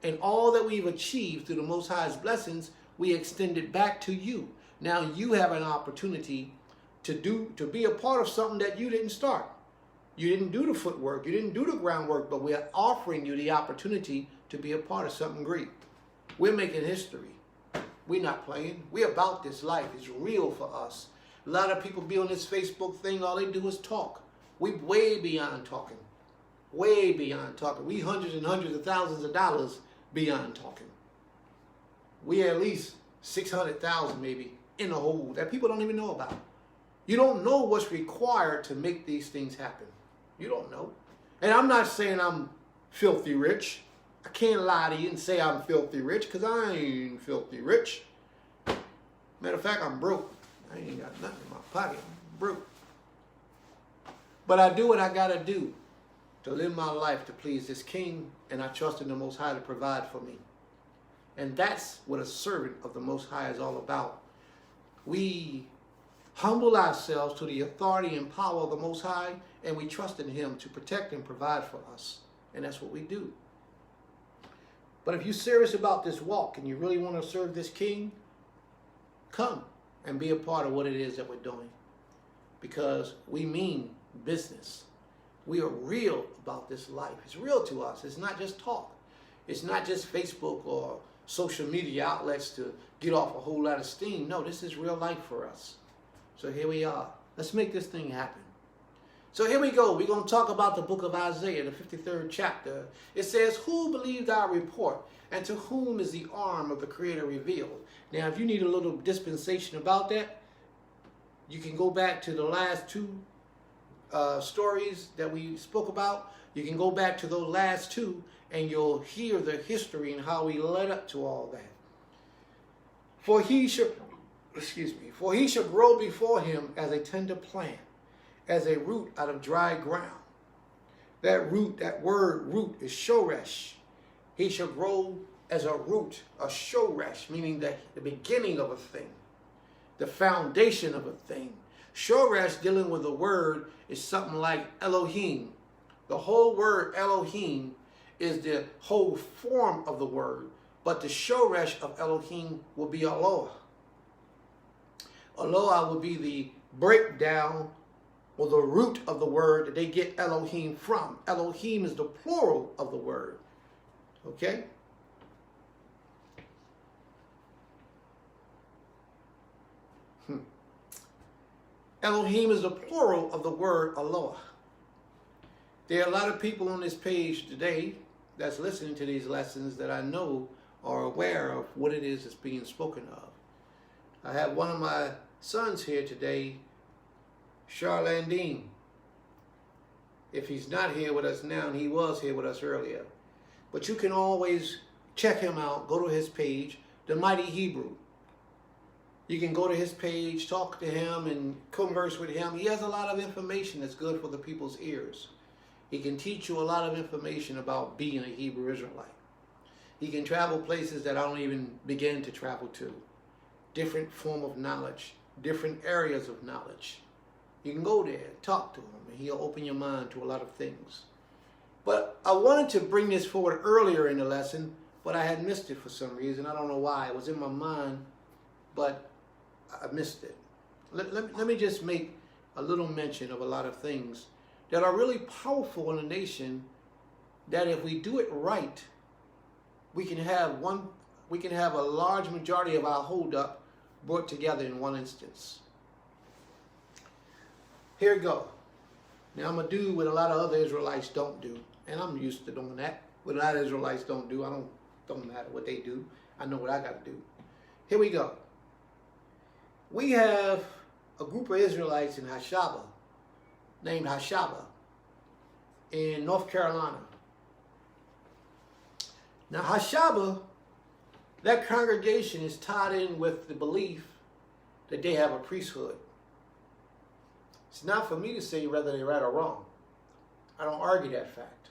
And all that we've achieved through the Most High's blessings, we extend it back to you. Now you have an opportunity to be a part of something that you didn't start. You didn't do the footwork, you didn't do the groundwork, but we're offering you the opportunity to be a part of something great. We're making history. We're not playing. We're about this life. It's real for us. A lot of people be on this Facebook thing, all they do is talk. We're way beyond talking. Way beyond talking. We hundreds and hundreds of thousands of dollars beyond talking. We at least 600,000 maybe in the hole that people don't even know about. You don't know what's required to make these things happen. You don't know. And I'm not saying I'm filthy rich. I can't lie to you and say I'm filthy rich, because I ain't filthy rich. Matter of fact, I'm broke. I ain't got nothing in my pocket. I'm broke. But I do what I gotta do to live my life to please this King, and I trust in the Most High to provide for me. And that's what a servant of the Most High is all about. We humble ourselves to the authority and power of the Most High, and we trust in Him to protect and provide for us. And that's what we do. But if you're serious about this walk and you really want to serve this King, come and be a part of what it is that we're doing. Because we mean business. We are real about this life. It's real to us. It's not just talk. It's not just Facebook or social media outlets to get off a whole lot of steam. No, this is real life for us. So here we are. Let's make this thing happen. So here we go. We're going to talk about the book of Isaiah, the 53rd chapter. It says, "Who believed our report, and to whom is the arm of the Creator revealed?" Now, if you need a little dispensation about that, you can go back to the last two stories that we spoke about, you can go back to those last two and you'll hear the history and how we led up to all that. For he shall grow before him as a tender plant, as a root out of dry ground. That root, that word root is shoresh. He shall grow as a root, a shoresh, meaning the beginning of a thing, the foundation of a thing. Shoresh, dealing with the word, is something like Elohim. The whole word Elohim is the whole form of the word, but the shoresh of Elohim will be Aloha. Aloha will be the breakdown or the root of the word that they get Elohim from. Elohim is the plural of the word. Okay? Elohim is the plural of the word Aloha. There are a lot of people on this page today that's listening to these lessons that I know are aware of what it is that's being spoken of. I have one of my sons here today, Charlene Dean. If he's not here with us now, and he was here with us earlier. But you can always check him out. Go to his page, The Mighty Hebrew. You can go to his page, talk to him, and converse with him. He has a lot of information that's good for the people's ears. He can teach you a lot of information about being a Hebrew Israelite. He can travel places that I don't even begin to travel to. Different form of knowledge, different areas of knowledge. You can go there, talk to him, and he'll open your mind to a lot of things. But I wanted to bring this forward earlier in the lesson, but I had missed it for some reason. I don't know why. It was in my mind, but I missed it. Let me just make a little mention of a lot of things that are really powerful in a nation, that if we do it right, we can have a large majority of our holdup brought together in one instance. Here we go. Now I'm going to do what a lot of other Israelites don't do. And I'm used to doing that. What a lot of Israelites don't do. Don't matter what they do. I know what I got to do. Here we go. We have a group of Israelites in Hashaba, named Hashaba, in North Carolina. Now Hashaba, that congregation is tied in with the belief that they have a priesthood. It's not for me to say whether they're right or wrong. I don't argue that fact.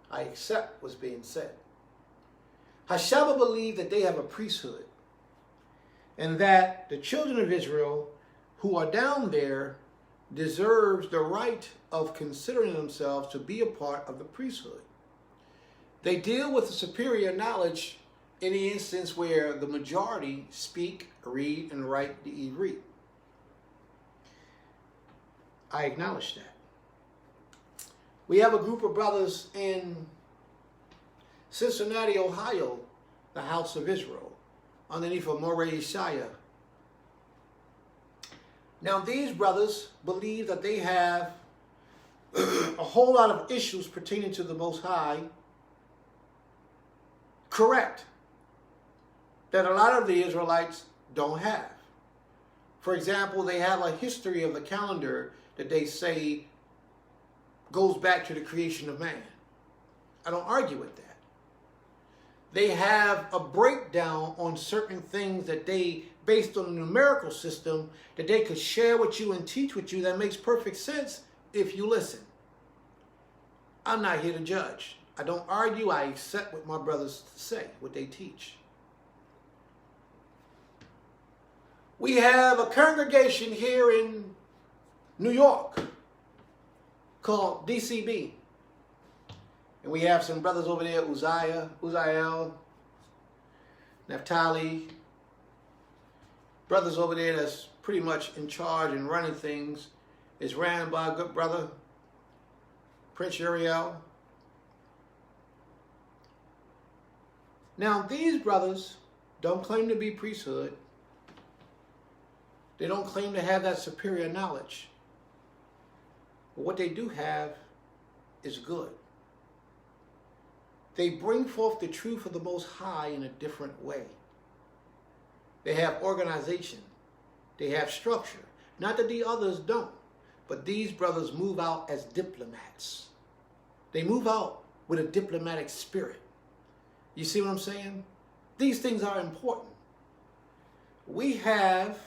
I accept what's being said. Hashaba believe that they have a priesthood, and that the children of Israel who are down there deserves the right of considering themselves to be a part of the priesthood. They deal with the superior knowledge in the instance where the majority speak, read, and write the Ivrit. I acknowledge that. We have a group of brothers in Cincinnati, Ohio, the House of Israel, underneath of ISIAH. Now these brothers believe that they have a whole lot of issues pertaining to the Most High, correct, that a lot of the Israelites don't have. For example, they have a history of the calendar that they say goes back to the creation of man. I don't argue with that. They have a breakdown on certain things that they, based on a numerical system, that they could share with you and teach with you that makes perfect sense if you listen. I'm not here to judge. I don't argue. I accept what my brothers say, what they teach. We have a congregation here in New York called DCB. And we have some brothers over there, Uzziah, Naphtali. Brothers over there that's pretty much in charge and running things. It's ran by a good brother, Prince Uriel. Now, these brothers don't claim to be priesthood. They don't claim to have that superior knowledge. But what they do have is good. They bring forth the truth of the Most High in a different way. They have organization. They have structure. Not that the others don't, But these brothers move out as diplomats. They move out with a diplomatic spirit. You see what I'm saying? These things are important. We have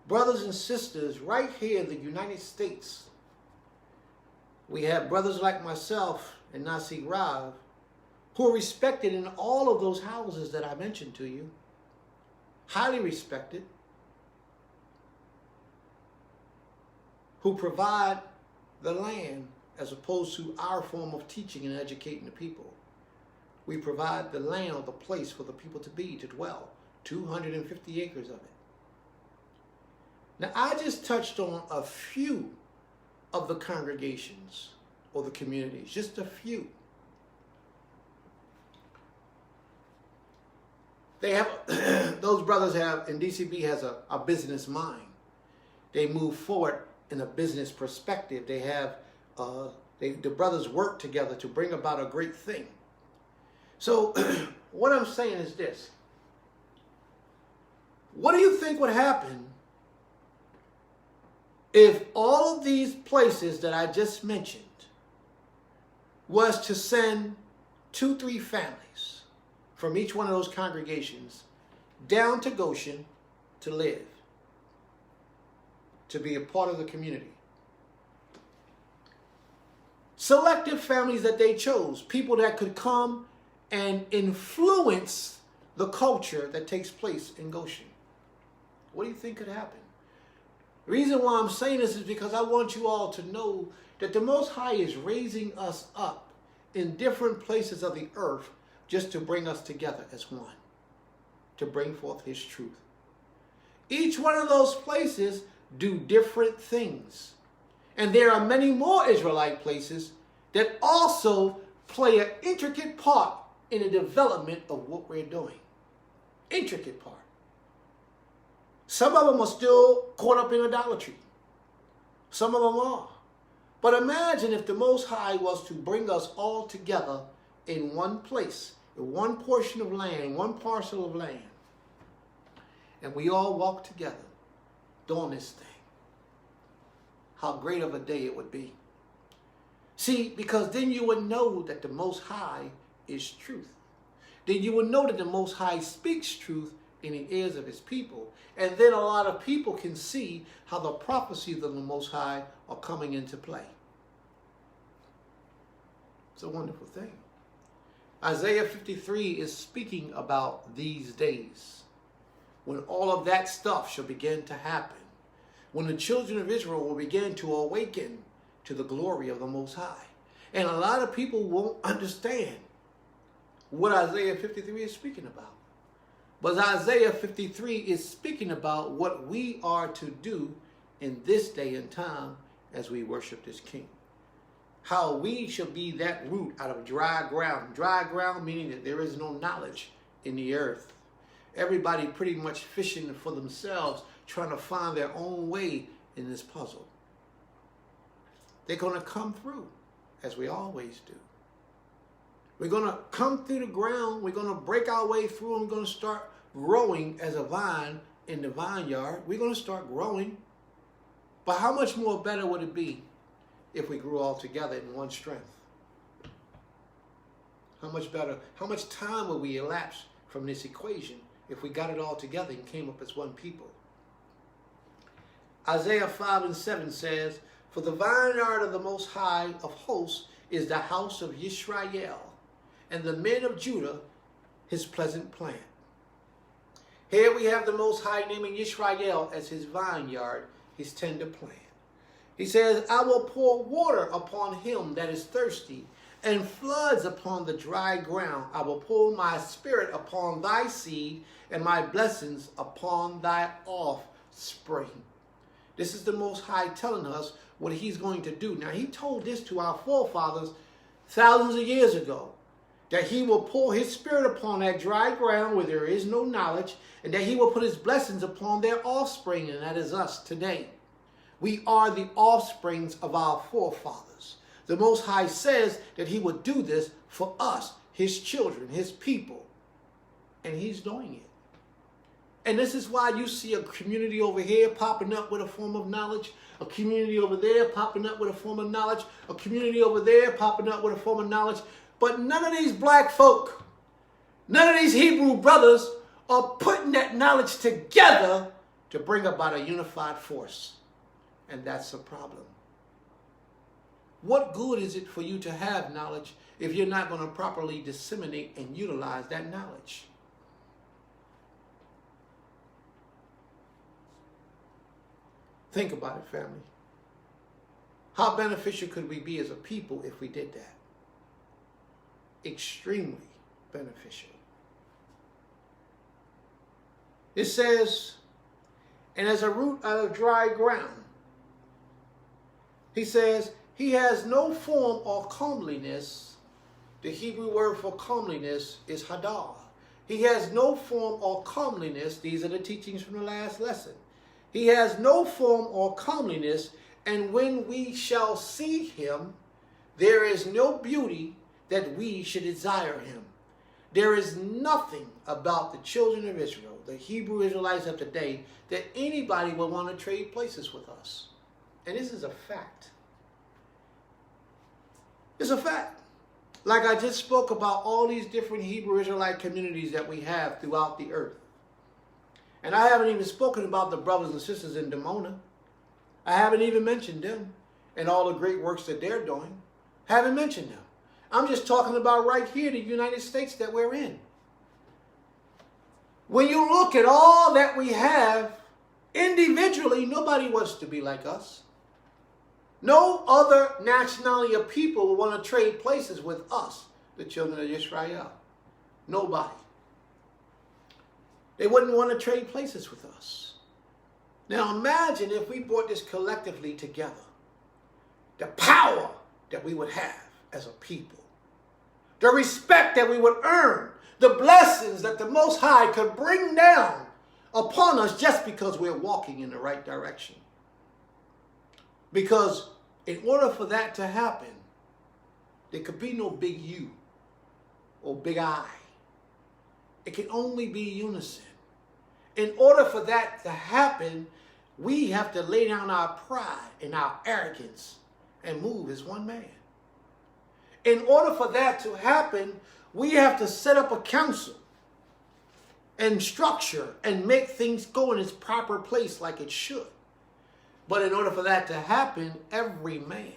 brothers and sisters right here in the United States. We have brothers like myself and ISIAH who are respected in all of those houses that I mentioned to you. Highly respected. Who provide the land as opposed to our form of teaching and educating the people. We provide the land or the place for the people to be, to dwell. 250 acres of it. Now, I just touched on a few of the congregations or the communities, just a few. They have, those brothers have, and DCB has a business mind. They move forward in a business perspective. They have, the brothers work together to bring about a great thing. So what I'm saying is this. What do you think would happen if all of these places that I just mentioned was to send 2-3 families from each one of those congregations down to Goshen to live, to be a part of the community? Selective families that they chose, people that could come and influence the culture that takes place in Goshen. What do you think could happen? The reason why I'm saying this is because I want you all to know that the Most High is raising us up in different places of the earth just to bring us together as one, to bring forth His truth. Each one of those places do different things. And there are many more Israelite places that also play an intricate part in the development of what we're doing. Intricate part. Some of them are still caught up in idolatry. Some of them are. But imagine if the Most High was to bring us all together in one place, in one portion of land, one parcel of land, and we all walk together doing this thing. How great of a day it would be. See, because then you would know that the Most High is truth. Then you would know that the Most High speaks truth in the ears of His people. And then a lot of people can see how the prophecies of the Most High are coming into play. It's a wonderful thing. Isaiah 53 is speaking about these days when all of that stuff shall begin to happen. When the children of Israel will begin to awaken to the glory of the Most High. And a lot of people won't understand what Isaiah 53 is speaking about. But Isaiah 53 is speaking about what we are to do in this day and time as we worship this King. How we shall be that root out of dry ground. Dry ground meaning that there is no knowledge in the earth. Everybody pretty much fishing for themselves, trying to find their own way in this puzzle. They're going to come through, as we always do. We're going to come through the ground. We're going to break our way through, and we're going to start growing as a vine in the vineyard. We're going to start growing. But how much more better would it be if we grew all together in one strength? How much better, how much time would we elapse from this equation if we got it all together and came up as one people? Isaiah 5:7 says, "For the vineyard of the Most High of hosts is the house of Yisrael, and the men of Judah His pleasant plant." Here we have the Most High naming Yisrael as His vineyard, His tender plant. He says, "I will pour water upon him that is thirsty, and floods upon the dry ground. I will pour my spirit upon thy seed, and my blessings upon thy offspring." This is the Most High telling us what He's going to do. Now, He told this to our forefathers thousands of years ago, that He will pour His spirit upon that dry ground where there is no knowledge, and that He will put His blessings upon their offspring, and that is us today. We are the offsprings of our forefathers. The Most High says that He would do this for us, His children, His people, and He's doing it. And this is why you see a community over here popping up with a form of knowledge, a community over there popping up with a form of knowledge, a community over there popping up with a form of knowledge. But none of these black folk, none of these Hebrew brothers are putting that knowledge together to bring about a unified force. And that's a problem. What good is it for you to have knowledge if you're not going to properly disseminate and utilize that knowledge? Think about it, family. How beneficial could we be as a people if we did that? Extremely beneficial. It says, and as a root out of dry ground, he says, he has no form or comeliness. The Hebrew word for comeliness is hadar. He has no form or comeliness. These are the teachings from the last lesson. He has no form or comeliness, and when we shall see him, there is no beauty that we should desire him. There is nothing about the children of Israel, the Hebrew Israelites of today, that anybody would want to trade places with us. And this is a fact. It's a fact. Like I just spoke about all these different Hebrew Israelite communities that we have throughout the earth. And I haven't even spoken about the brothers and sisters in Dimona. I haven't even mentioned them and all the great works that they're doing. Haven't mentioned them. I'm just talking about right here, the United States that we're in. When you look at all that we have, individually, nobody wants to be like us. No other nationality of people will want to trade places with us, the children of Israel. Nobody. They wouldn't want to trade places with us. Now imagine if we brought this collectively together. The power that we would have as a people. The respect that we would earn. The blessings that the Most High could bring down upon us just because we're walking in the right direction. Because in order for that to happen, there could be no big U or big I. It can only be unison. In order for that to happen, we have to lay down our pride and our arrogance and move as one man. In order for that to happen, we have to set up a council and structure and make things go in its proper place like it should. But in order for that to happen, every man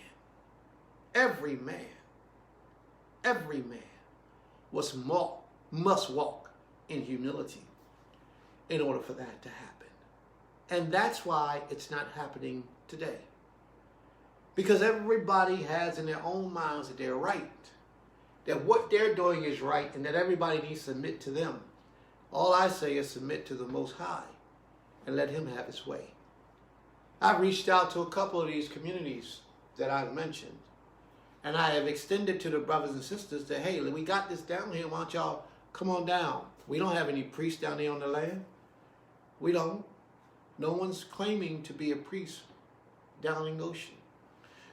must walk in humility in order for that to happen. And that's why it's not happening today. Because everybody has in their own minds that they're right, that what they're doing is right, and that everybody needs to submit to them. All I say is submit to the Most High and let him have his way. I've reached out to a couple of these communities that I've mentioned, and I have extended to the brothers and sisters that, hey, we got this down here, why don't y'all come on down? We don't have any priests down there on the land. We don't. No one's claiming to be a priest down in Goshen.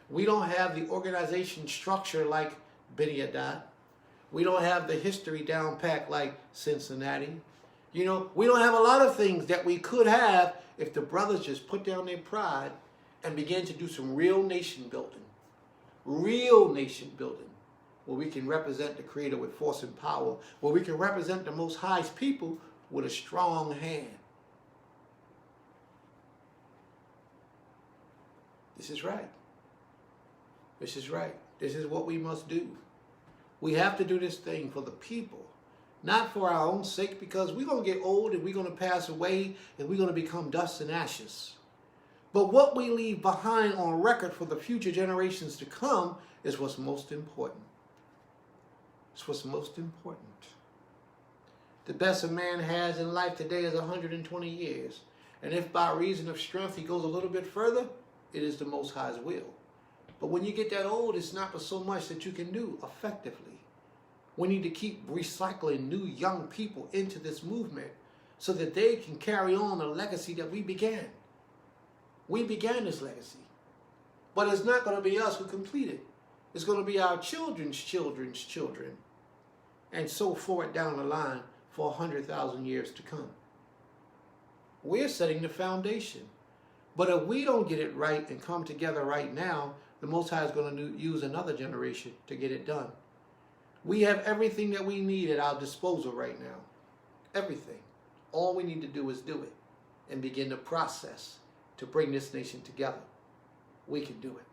We don't have the organization structure like Beniadat. We don't have the history down packed like Cincinnati. You know, we don't have a lot of things that we could have if the brothers just put down their pride and began to do some real nation building. Real nation building. Where we can represent the Creator with force and power. Where we can represent the Most High's people with a strong hand. This is right. This is right. This is what we must do. We have to do this thing for the people. Not for our own sake, because we're going to get old and we're going to pass away and we're going to become dust and ashes. But what we leave behind on record for the future generations to come is what's most important. It's what's most important. The best a man has in life today is 120 years. And if by reason of strength he goes a little bit further, it is the Most High's will. But when you get that old, it's not so much that you can do effectively. We need to keep recycling new young people into this movement so that they can carry on the legacy that we began. We began this legacy. But it's not going to be us who complete it. It's going to be our children's children's children. And so forth down the line for 100,000 years to come. We're setting the foundation. But if we don't get it right and come together right now, the Most High is going to use another generation to get it done. We have everything that we need at our disposal right now. Everything. All we need to do is do it and begin the process to bring this nation together. We can do it.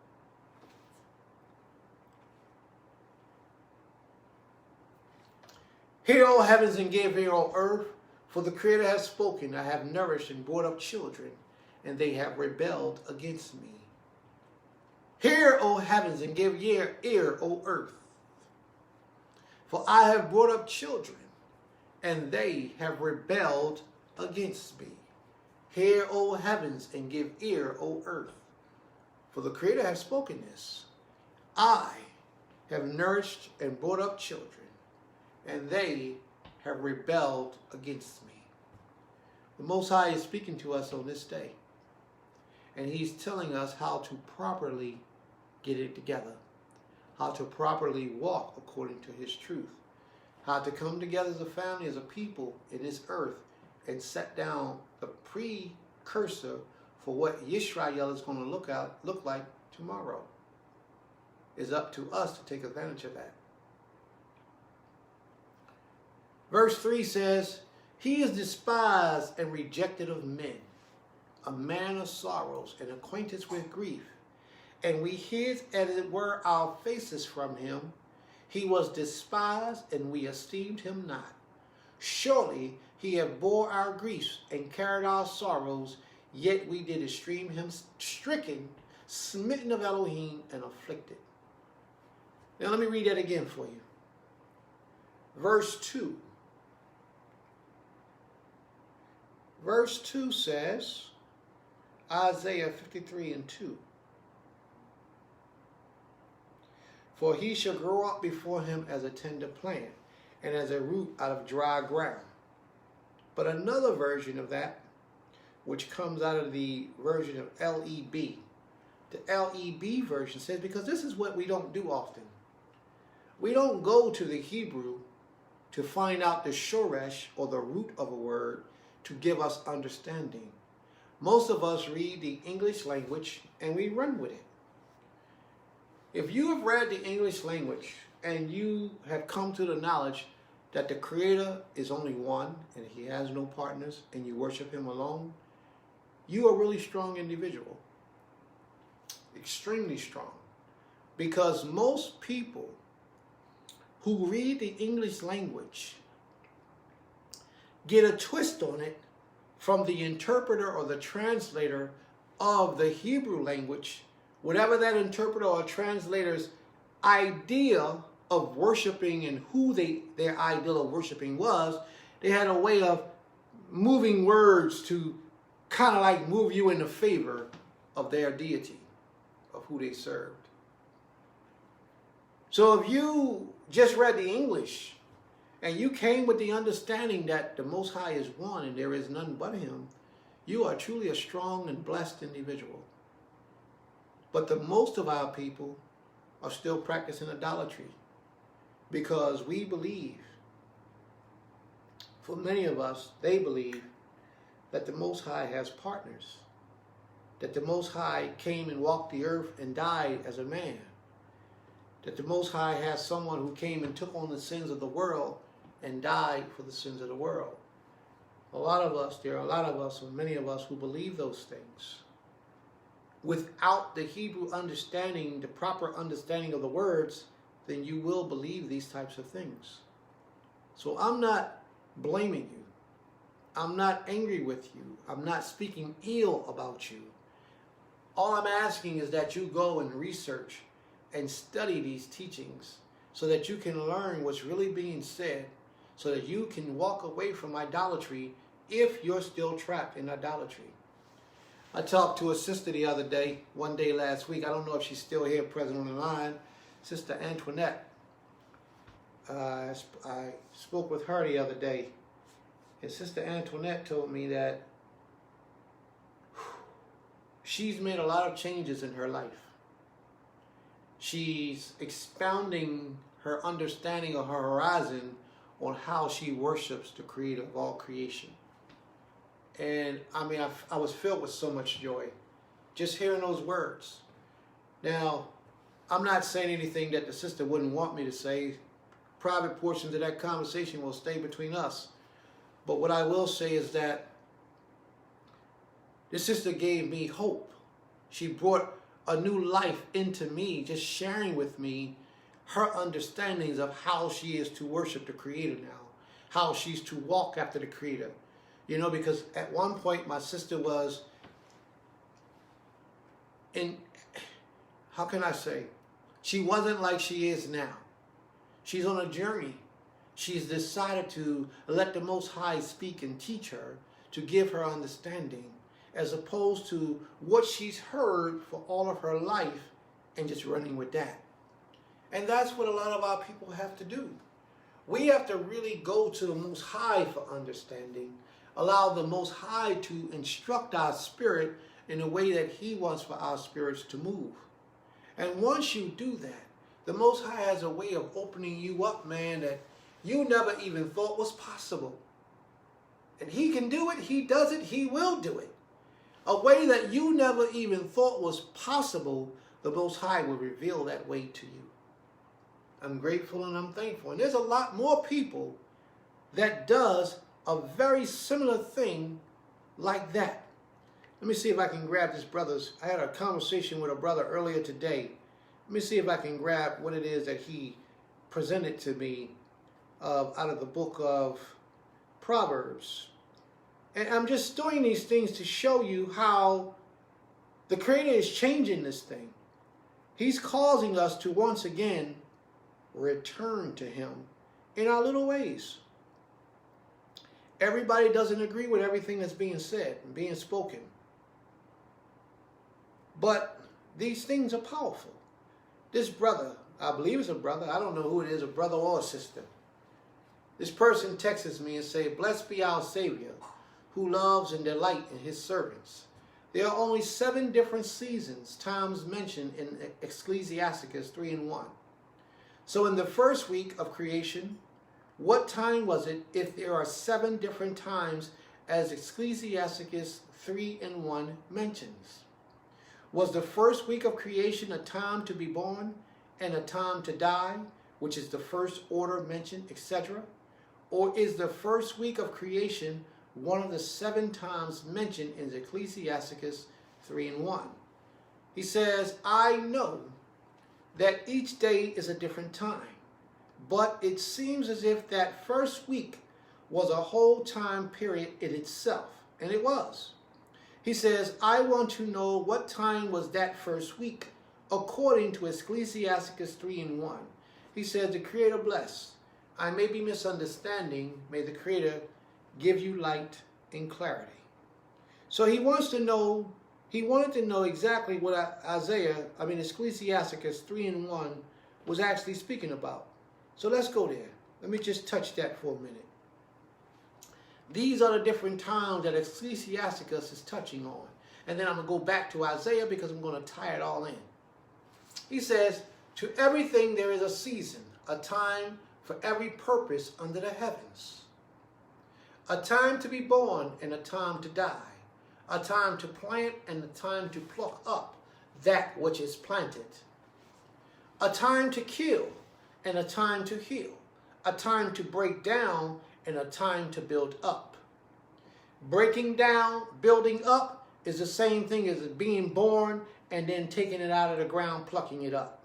Hear, O heavens, and give ear, O earth, for the Creator has spoken. I have nourished and brought up children, and they have rebelled against me. Hear, O heavens, and give ear, O earth, for I have brought up children, and they have rebelled against me. Hear, O heavens, and give ear, O earth, for the Creator has spoken this. I have nourished and brought up children, and they have rebelled against me. The Most High is speaking to us on this day, and He's telling us how to properly get it together, how to properly walk according to His truth, how to come together as a family, as a people in this earth, and set down the precursor for what Yisrael is going to look like tomorrow. It's up to us to take advantage of that. Verse 3 says, He is despised and rejected of men, a man of sorrows and acquainted with grief. And we hid, as it were, our faces from him. He was despised, and we esteemed him not. Surely he have bore our griefs and carried our sorrows, yet we did esteem him stricken, smitten of Elohim, and afflicted. Now let me read that again for you. Verse 2. Verse 2 says, Isaiah 53 and 2. For he shall grow up before him as a tender plant, and as a root out of dry ground. But another version of that, which comes out of the version of LEB, the LEB version says, because this is what we don't do often. We don't go to the Hebrew to find out the shoresh, or the root of a word, to give us understanding. Most of us read the English language and we run with it. If you have read the English language and you have come to the knowledge that the Creator is only one and He has no partners, and you worship Him alone, you are a really strong individual. Extremely strong. Because most people who read the English language get a twist on it from the interpreter or the translator of the Hebrew language, whatever that interpreter or translator's idea of worshiping and who their ideal of worshiping was. They had a way of moving words to kind of like move you into favor of their deity, of who they served. So if you just read the English and you came with the understanding that the Most High is one and there is none but Him, you are truly a strong and blessed individual. But the most of our people are still practicing idolatry, because we believe, for many of us, they believe that the Most High has partners, that the Most High came and walked the earth and died as a man, that the Most High has someone who came and took on the sins of the world and died for the sins of the world. There are a lot of us, or many of us, who believe those things. Without the Hebrew understanding, the proper understanding of the words, then you will believe these types of things. So I'm not blaming you. I'm not angry with you. I'm not speaking ill about you. All I'm asking is that you go and research and study these teachings so that you can learn what's really being said, so that you can walk away from idolatry if you're still trapped in idolatry. I talked to a sister the other day, one day last week. I don't know if she's still here present on the line. Sister Antoinette. I spoke with her the other day. And Sister Antoinette told me that she's made a lot of changes in her life. She's expounding her understanding of her horizon on how she worships the Creator of all creation. And I mean, I was filled with so much joy just hearing those words. Now, I'm not saying anything that the sister wouldn't want me to say. Private portions of that conversation will stay between us. But what I will say is that this sister gave me hope. She brought a new life into me, just sharing with me her understandings of how she is to worship the Creator now, how she's to walk after the Creator. You know, because at one point my sister was in, how can I say, she wasn't like she is now. She's on a journey. She's decided to let the Most High speak and teach her, to give her understanding, as opposed to what she's heard for all of her life and just running with that. And that's what a lot of our people have to do. We have to really go to the Most High for understanding, allow the Most High to instruct our spirit in a way that He wants for our spirits to move. And once you do that, the Most High has a way of opening you up, man, that you never even thought was possible. And He can do it, He does it, He will do it. A way that you never even thought was possible, the Most High will reveal that way to you. I'm grateful and I'm thankful. And there's a lot more people that does a very similar thing like that. Let me see if I can grab this brother's. I had a conversation with a brother earlier today. Let me see if I can grab what it is that he presented to me out of the book of Proverbs. And I'm just doing these things to show you how the Creator is changing this thing. He's causing us to once again return to Him in our little ways. Everybody doesn't agree with everything that's being said and being spoken. But these things are powerful. This brother, I believe it's a brother, I don't know who it is, a brother or a sister. This person texts me and says, "Blessed be our Savior, who loves and delights in His servants." There are only 7 different seasons, times mentioned in Ecclesiasticus 3:1. So in the first week of creation, what time was it if there are 7 different times as Ecclesiasticus 3:1 mentions? Was the first week of creation a time to be born and a time to die, which is the first order mentioned, etc.? Or is the first week of creation one of the 7 times mentioned in Ecclesiasticus 3:1? He says, "I know that each day is a different time, but it seems as if that first week was a whole time period in itself." And it was. He says, "I want to know what time was that first week, according to Ecclesiasticus 3:1. He says, "The Creator bless. I may be misunderstanding. May the Creator give you light and clarity." So he wants to know, he wanted to know exactly what Ecclesiasticus 3:1 was actually speaking about. So let's go there. Let me just touch that for a minute. These are the different times that Ecclesiasticus is touching on. And then I'm going to go back to Isaiah because I'm going to tie it all in. He says, "To everything there is a season, a time for every purpose under the heavens. A time to be born and a time to die. A time to plant and a time to pluck up that which is planted. A time to kill and a time to heal. A time to break down and a time to build up." Breaking down, building up is the same thing as being born and then taking it out of the ground, plucking it up.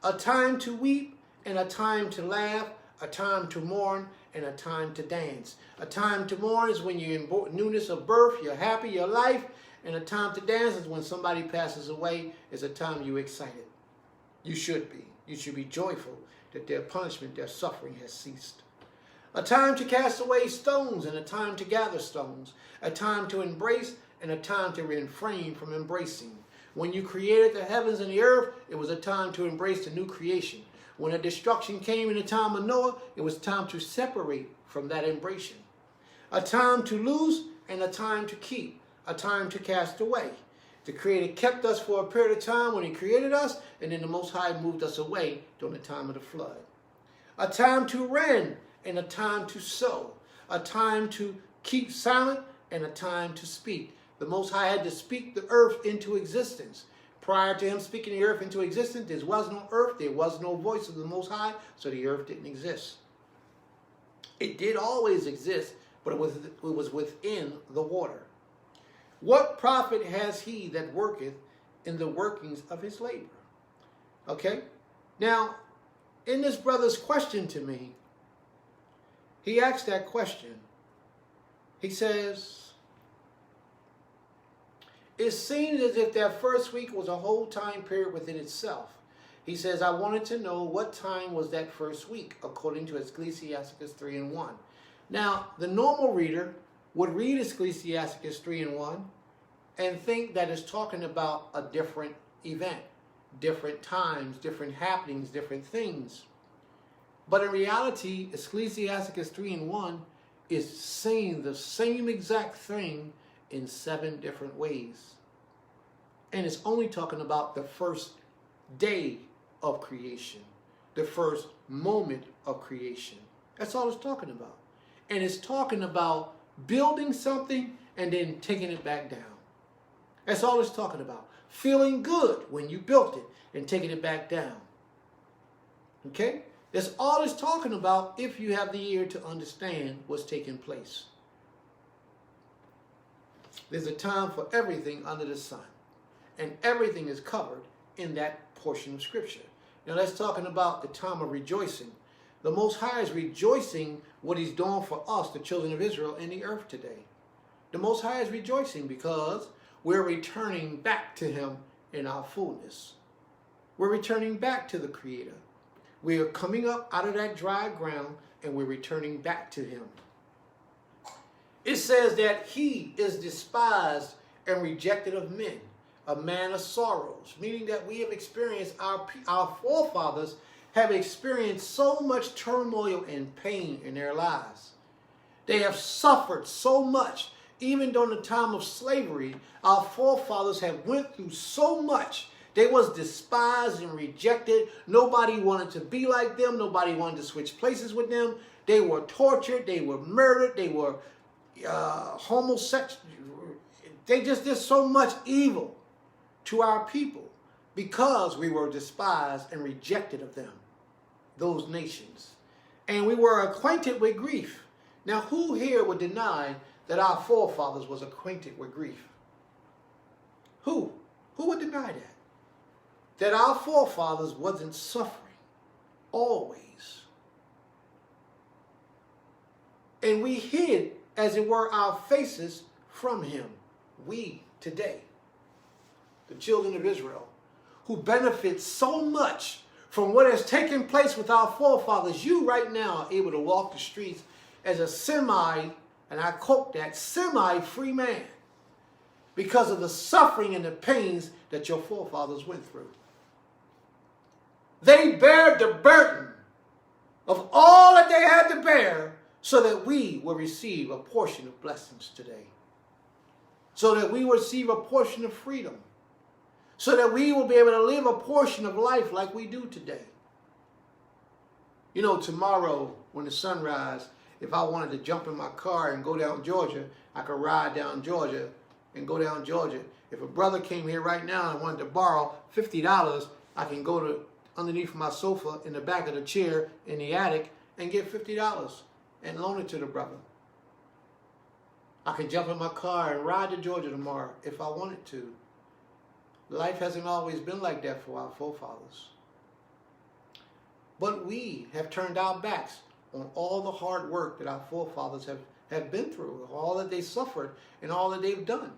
A time to weep and a time to laugh, a time to mourn and a time to dance. A time to mourn is when you're in newness of birth, you're happy, your life, and a time to dance is when somebody passes away, is a time you're excited. You should be. You should be joyful that their punishment, their suffering has ceased. A time to cast away stones and a time to gather stones. A time to embrace and a time to refrain from embracing. When you created the heavens and the earth, it was a time to embrace the new creation. When a destruction came in the time of Noah, it was time to separate from that embracing. A time to lose and a time to keep. A time to cast away. The Creator kept us for a period of time when He created us, and then the Most High moved us away during the time of the flood. A time to rend and a time to sow. A time to keep silent and a time to speak. The Most High had to speak the earth into existence. Prior to him speaking the earth into existence, there was no earth, there was no voice of the Most High, so the earth didn't exist. It did always exist, but it was within the water. What profit has he that worketh in the workings of his labor? Okay? Now, in this brother's question to me, he asked that question. He says, it seems as if that first week was a whole time period within itself. He says, I wanted to know what time was that first week, according to Ecclesiasticus 3:1. Now, the normal reader would read Ecclesiasticus 3:1 and think that it's talking about a different event, different times, different happenings, different things. But in reality, Ecclesiasticus 3:1 is saying the same exact thing in 7 different ways. And it's only talking about the first day of creation, the first moment of creation. That's all it's talking about. And it's talking about building something and then taking it back down. That's all it's talking about. Feeling good when you built it and taking it back down. Okay? That's all it's talking about if you have the ear to understand what's taking place. There's a time for everything under the sun. And everything is covered in that portion of Scripture. Now let's talking about the time of rejoicing. The Most High is rejoicing what he's doing for us, the children of Israel, in the earth today. The Most High is rejoicing because we're returning back to him in our fullness. We're returning back to the Creator. We are coming up out of that dry ground and we're returning back to him. It says that he is despised and rejected of men, a man of sorrows, meaning that we have experienced, our forefathers have experienced so much turmoil and pain in their lives. They have suffered so much. Even during the time of slavery, our forefathers have went through so much. They was despised and rejected. Nobody wanted to be like them. Nobody wanted to switch places with them. They were tortured. They were murdered. They were homosexual. They just did so much evil to our people because we were despised and rejected of them, those nations. And we were acquainted with grief. Now, who here would deny that our forefathers was acquainted with grief? Who? Who would deny that? That our forefathers wasn't suffering always. And we hid, as it were, our faces from him. We today, the children of Israel, who benefit so much from what has taken place with our forefathers. You right now are able to walk the streets as a semi, and I quote that, semi-free man because of the suffering and the pains that your forefathers went through. They bared the burden of all that they had to bear so that we will receive a portion of blessings today. So that we will receive a portion of freedom. So that we will be able to live a portion of life like we do today. You know, tomorrow when the sun rises, if I wanted to jump in my car and go down Georgia, I could ride down Georgia and go down Georgia. If a brother came here right now and wanted to borrow $50, I can go to underneath my sofa in the back of the chair in the attic and get $50 and loan it to the brother. I can jump in my car and ride to Georgia tomorrow if I wanted to. Life hasn't always been like that for our forefathers. But we have turned our backs on all the hard work that our forefathers have been through, all that they suffered and all that they've done.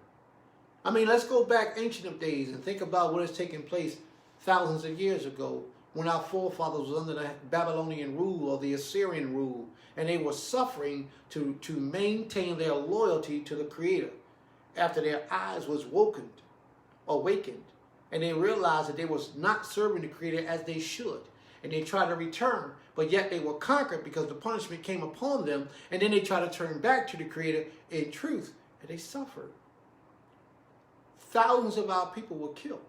I mean, let's go back ancient of days and think about what has taken place thousands of years ago when our forefathers were under the Babylonian rule or the Assyrian rule, and they were suffering to maintain their loyalty to the Creator after their eyes was awakened, and they realized that they was not serving the Creator as they should, and they tried to return, but yet they were conquered because the punishment came upon them, and then they tried to turn back to the Creator in truth, and they suffered. Thousands of our people were killed.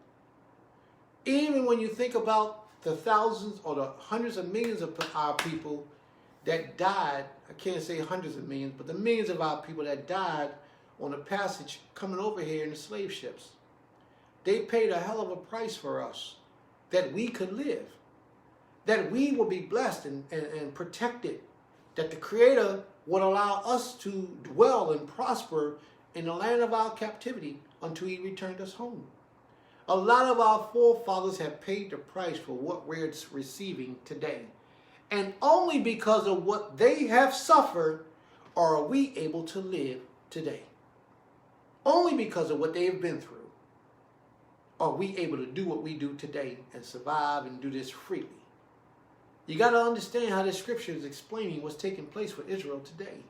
Even when you think about the thousands or the hundreds of millions of our people that died, I can't say hundreds of millions, but the millions of our people that died on the passage coming over here in the slave ships. They paid a hell of a price for us, that we could live, that we will be blessed and protected, that the Creator would allow us to dwell and prosper in the land of our captivity until He returned us home. A lot of our forefathers have paid the price for what we're receiving today. And only because of what they have suffered are we able to live today. Only because of what they have been through are we able to do what we do today and survive and do this freely. You got to understand how the scripture is explaining what's taking place with Israel today.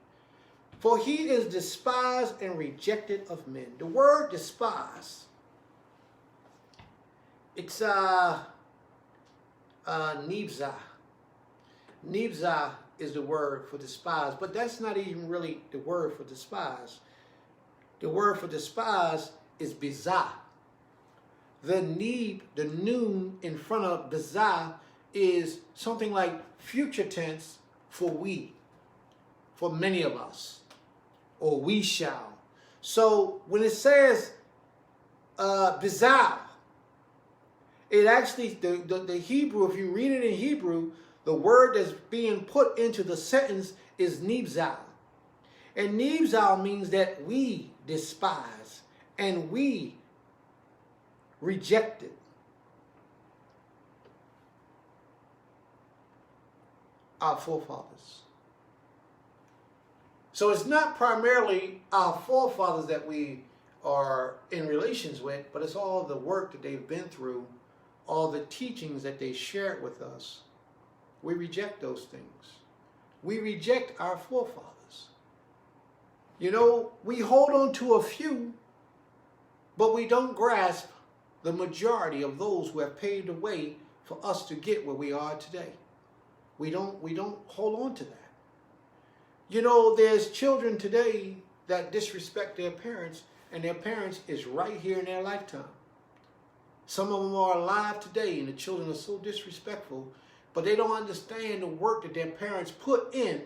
For he is despised and rejected of men. The word despise, it's nibzah. Nibzah is the word for despise, but that's not even really the word for despise. The word for despise is bizah. The nib, the noon in front of bizah, is something like future tense for we, for many of us, or we shall. So when it says bizah, it actually, the Hebrew, if you read it in Hebrew, the word that's being put into the sentence is nibzah. And nibzah means that we despise and we rejected. Our forefathers. So it's not primarily our forefathers that we are in relations with, but it's all the work that they've been through, all the teachings that they shared with us. We reject those things. We reject our forefathers. You know, we hold on to a few, but we don't grasp the majority of those who have paved the way for us to get where we are today. We don't hold on to that. You know, there's children today that disrespect their parents, and their parents is right here in their lifetime. Some of them are alive today, and the children are so disrespectful, but they don't understand the work that their parents put in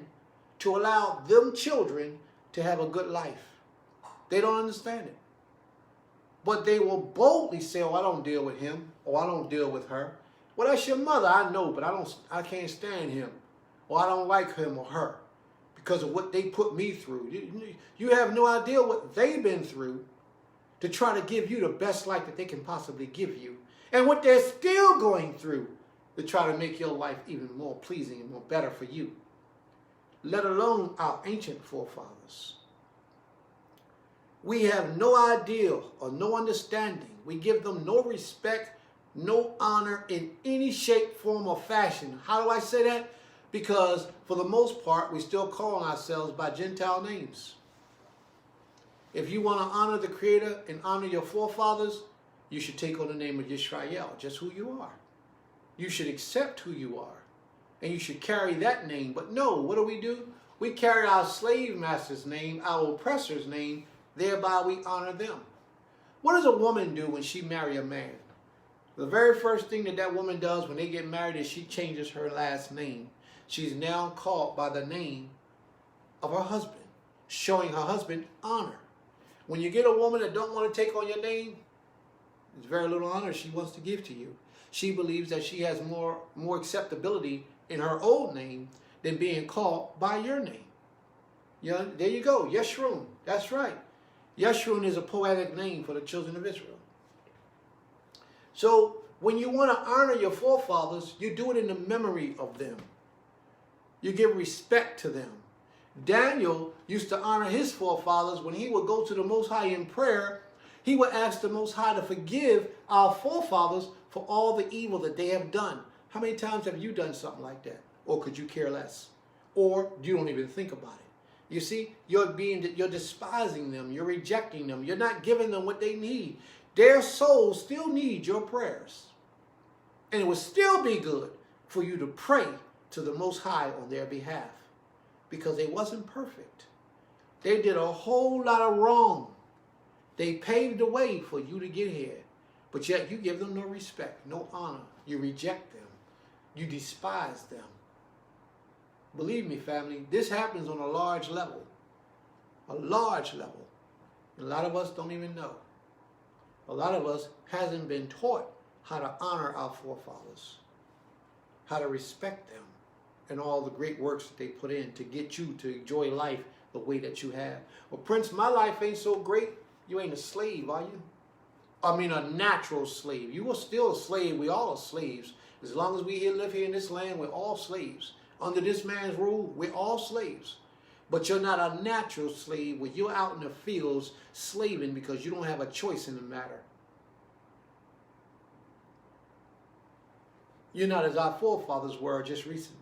to allow them children to have a good life. They don't understand it. But they will boldly say, oh, I don't deal with him, or I don't deal with her. Well, that's your mother, I know, but I can't stand him, or I don't like him or her because of what they put me through. You have no idea what they've been through to try to give you the best life that they can possibly give you, and what they're still going through to try to make your life even more pleasing and more better for you, let alone our ancient forefathers. We have no idea or no understanding. We give them no respect, no honor in any shape, form, or fashion. How do I say that? Because for the most part, we still call ourselves by Gentile names. If you want to honor the Creator and honor your forefathers, you should take on the name of Yisrael, just who you are. You should accept who you are, and you should carry that name. But no, what do? We carry our slave master's name, our oppressor's name, thereby we honor them. What does a woman do when she marries a man? The very first thing that woman does when they get married is she changes her last name. She's now called by the name of her husband, showing her husband honor. When you get a woman that don't want to take on your name, there's very little honor she wants to give to you. She believes that she has more acceptability in her old name than being called by your name. You know, there you go, Yeshurun. That's right. Yeshurun is a poetic name for the children of Israel. So when you want to honor your forefathers, you do it in the memory of them. You give respect to them. Daniel used to honor his forefathers. When he would go to the Most High in prayer, he would ask the Most High to forgive our forefathers for all the evil that they have done. How many times have you done something like that? Or could you care less? Or you don't even think about it. You see, you're despising them. You're rejecting them. You're not giving them what they need. Their souls still need your prayers. And it would still be good for you to pray to the Most High on their behalf, because they wasn't perfect. They did a whole lot of wrong. They paved the way for you to get here, but yet you give them no respect, no honor. You reject them. You despise them. Believe me, family, this happens on a large level. A large level. A lot of us don't even know. A lot of us hasn't been taught how to honor our forefathers, how to respect them, and all the great works that they put in to get you to enjoy life the way that you have. Well, Prince, my life ain't so great. You ain't a slave, are you? I mean, a natural slave. You are still a slave. We all are slaves. As long as we live here in this land, we're all slaves. Under this man's rule, we're all slaves. But you're not a natural slave where you're out in the fields slaving because you don't have a choice in the matter. You're not as our forefathers were just recently.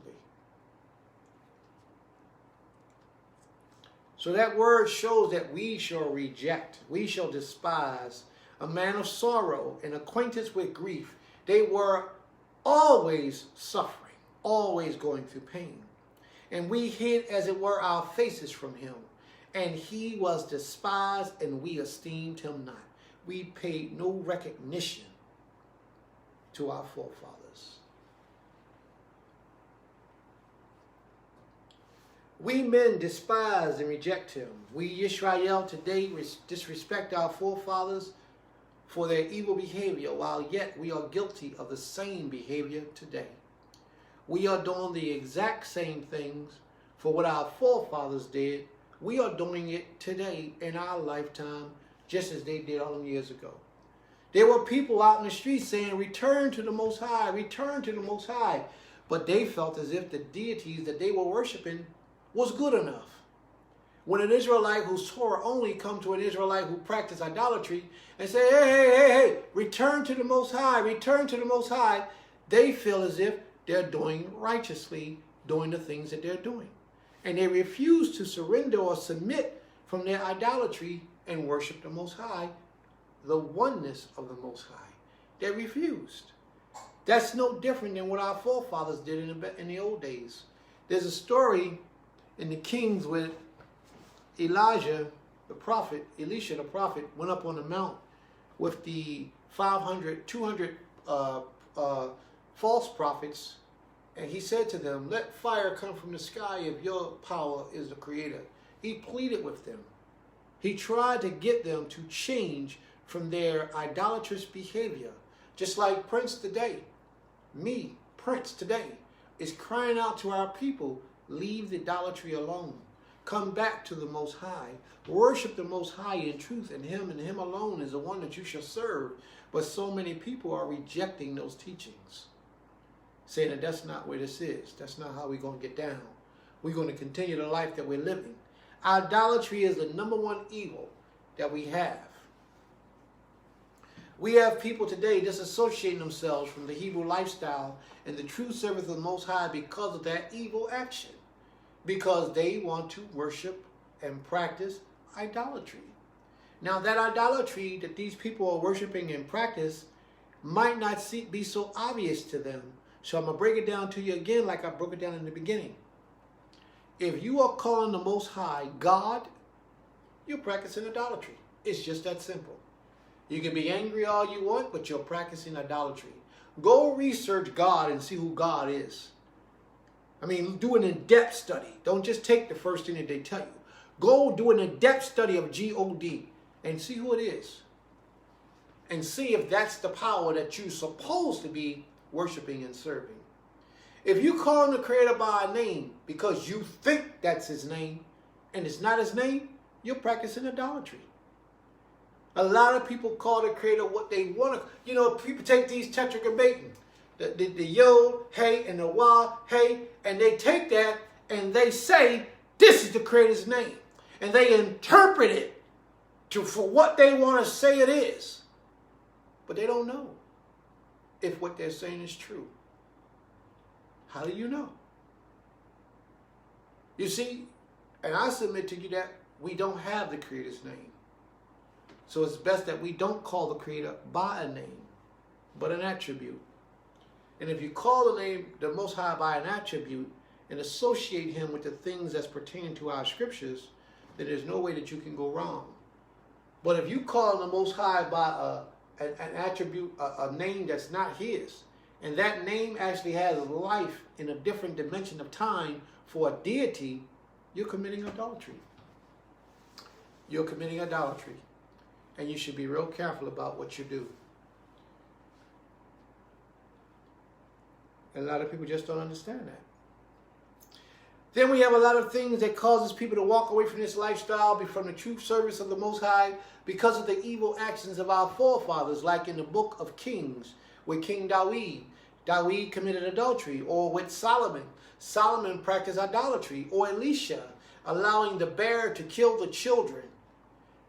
So that word shows that we shall reject, we shall despise a man of sorrow and acquaintance with grief. They were always suffering, always going through pain. And we hid, as it were, our faces from him. And he was despised, and we esteemed him not. We paid no recognition to our forefathers. We men despise and reject him. We Israel today disrespect our forefathers for their evil behavior, while yet we are guilty of the same behavior today. We are doing the exact same things for what our forefathers did. We are doing it today in our lifetime, just as they did all them years ago. There were people out in the streets saying, return to the Most High, return to the Most High. But they felt as if the deities that they were worshiping was good enough. When an Israelite who's Torah only come to an Israelite who practiced idolatry and say, hey, return to the Most High, return to the Most High, they feel as if they're doing righteously, doing the things that they're doing. And they refuse to surrender or submit from their idolatry and worship the Most High, the oneness of the Most High. They refused. That's no different than what our forefathers did in the old days. There's a story in the Kings with Elisha the prophet went up on the mount with the 200 false prophets, and he said to them, let fire come from the sky if your power is the creator. He pleaded with them. He tried to get them to change from their idolatrous behavior. Just like Prince today, me, Prince today, is crying out to our people, leave the idolatry alone. Come back to the Most High. Worship the Most High in truth, and Him alone is the one that you shall serve. But so many people are rejecting those teachings, saying that that's not where this is. That's not how we're going to get down. We're going to continue the life that we're living. Idolatry is the #1 evil that we have. We have people today disassociating themselves from the Hebrew lifestyle and the true service of the Most High because of that evil action. Because they want to worship and practice idolatry. Now that idolatry that these people are worshiping and practice might not be so obvious to them. So I'm going to break it down to you again like I broke it down in the beginning. If you are calling the Most High God, you're practicing idolatry. It's just that simple. You can be angry all you want, but you're practicing idolatry. Go research God and see who God is. I mean, do an in-depth study. Don't just take the first thing that they tell you. Go do an in-depth study of God and see who it is. And see if that's the power that you're supposed to be worshiping and serving. If you call the Creator by a name because you think that's His name and it's not His name, you're practicing idolatry. A lot of people call the Creator what they want to. You know, people take these tetragrammaton. The yod, hey, and the wah, hey, and they take that and they say, this is the Creator's name. And they interpret it for what they want to say it is. But they don't know if what they're saying is true. How do you know? You see, and I submit to you that we don't have the Creator's name. So it's best that we don't call the Creator by a name, but an attribute. And if you call the name, the Most High, by an attribute and associate Him with the things that's pertaining to our scriptures, then there's no way that you can go wrong. But if you call the Most High by an attribute, a name that's not His, and that name actually has life in a different dimension of time for a deity, you're committing idolatry. you're committing idolatry. And you should be real careful about what you do. And a lot of people just don't understand that. Then we have a lot of things that causes people to walk away from this lifestyle, from the true service of the Most High, because of the evil actions of our forefathers, like in the book of Kings, with King Dawid. Dawid committed adultery, or with Solomon. Solomon practiced idolatry, or Elisha, allowing the bear to kill the children.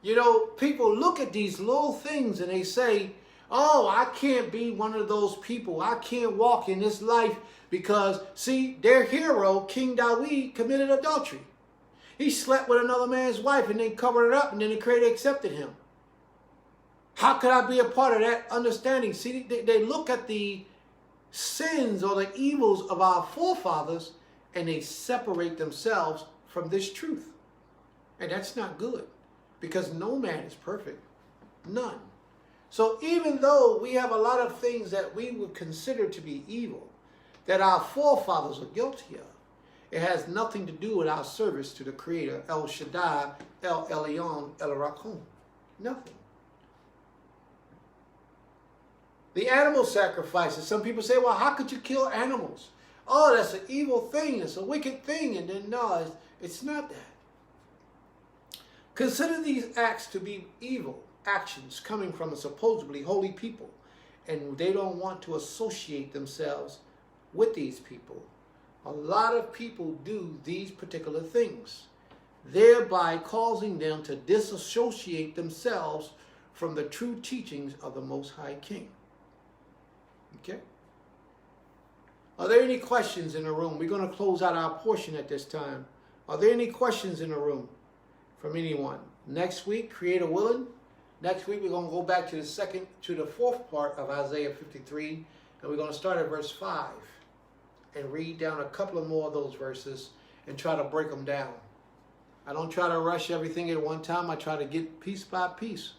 You know, people look at these little things and they say, oh, I can't be one of those people. I can't walk in this life because, see, their hero, King Dawid, committed adultery. He slept with another man's wife and then covered it up, and then the Creator accepted him. How could I be a part of that understanding? See, they look at the sins or the evils of our forefathers and they separate themselves from this truth. And that's not good, because no man is perfect. None. So even though we have a lot of things that we would consider to be evil, that our forefathers are guilty of, it has nothing to do with our service to the Creator, El Shaddai, El Elyon, El Rakum. Nothing. The animal sacrifices. Some people say, well, how could you kill animals? Oh, that's an evil thing. It's a wicked thing. And then, no, it's not that. Consider these acts to be evil actions coming from a supposedly holy people, and they don't want to associate themselves with these people. A lot of people do these particular things, thereby causing them to disassociate themselves from the true teachings of the Most High King. Okay? Are there any questions in the room? We're going to close out our portion at this time. Are there any questions in the room from anyone? Next week, Creator willing, next week we're going to go back to the fourth part of Isaiah 53, and we're going to start at verse 5 and read down a couple of more of those verses and try to break them down. I don't try to rush everything at one time. I try to get piece by piece.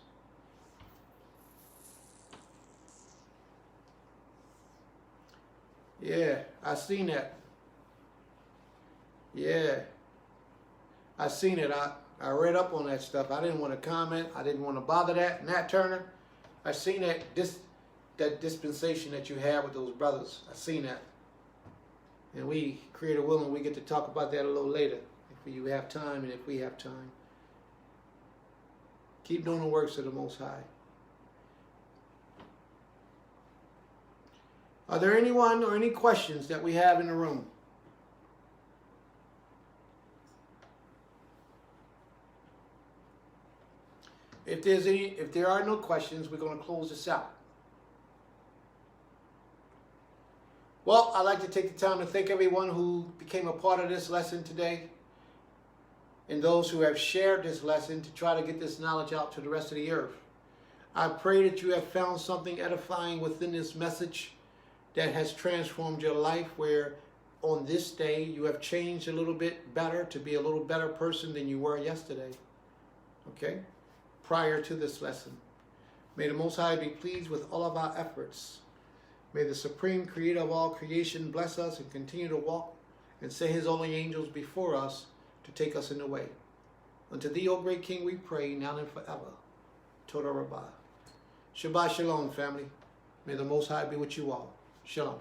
Yeah, I seen that. Yeah, I seen it. I read up on that stuff. I didn't want to comment. I didn't want to bother that. Nat Turner, I seen that dispensation that you had with those brothers. I seen that. And we, Creator willing, we get to talk about that a little later, if you have time and if we have time. Keep doing the works of the Most High. Are there anyone or any questions that we have in the room? If there are no questions, we're going to close this out. Well, I'd like to take the time to thank everyone who became a part of this lesson today, and those who have shared this lesson to try to get this knowledge out to the rest of the earth. I pray that you have found something edifying within this message that has transformed your life, where on this day you have changed a little bit better to be a little better person than you were yesterday. Okay? Prior to this lesson. May the Most High be pleased with all of our efforts. May the Supreme Creator of all creation bless us and continue to walk and send His holy angels before us to take us in the way. Unto Thee, O great King, we pray, now and forever. Toda Rabbah. Shabbat Shalom, family. May the Most High be with you all. Shalom.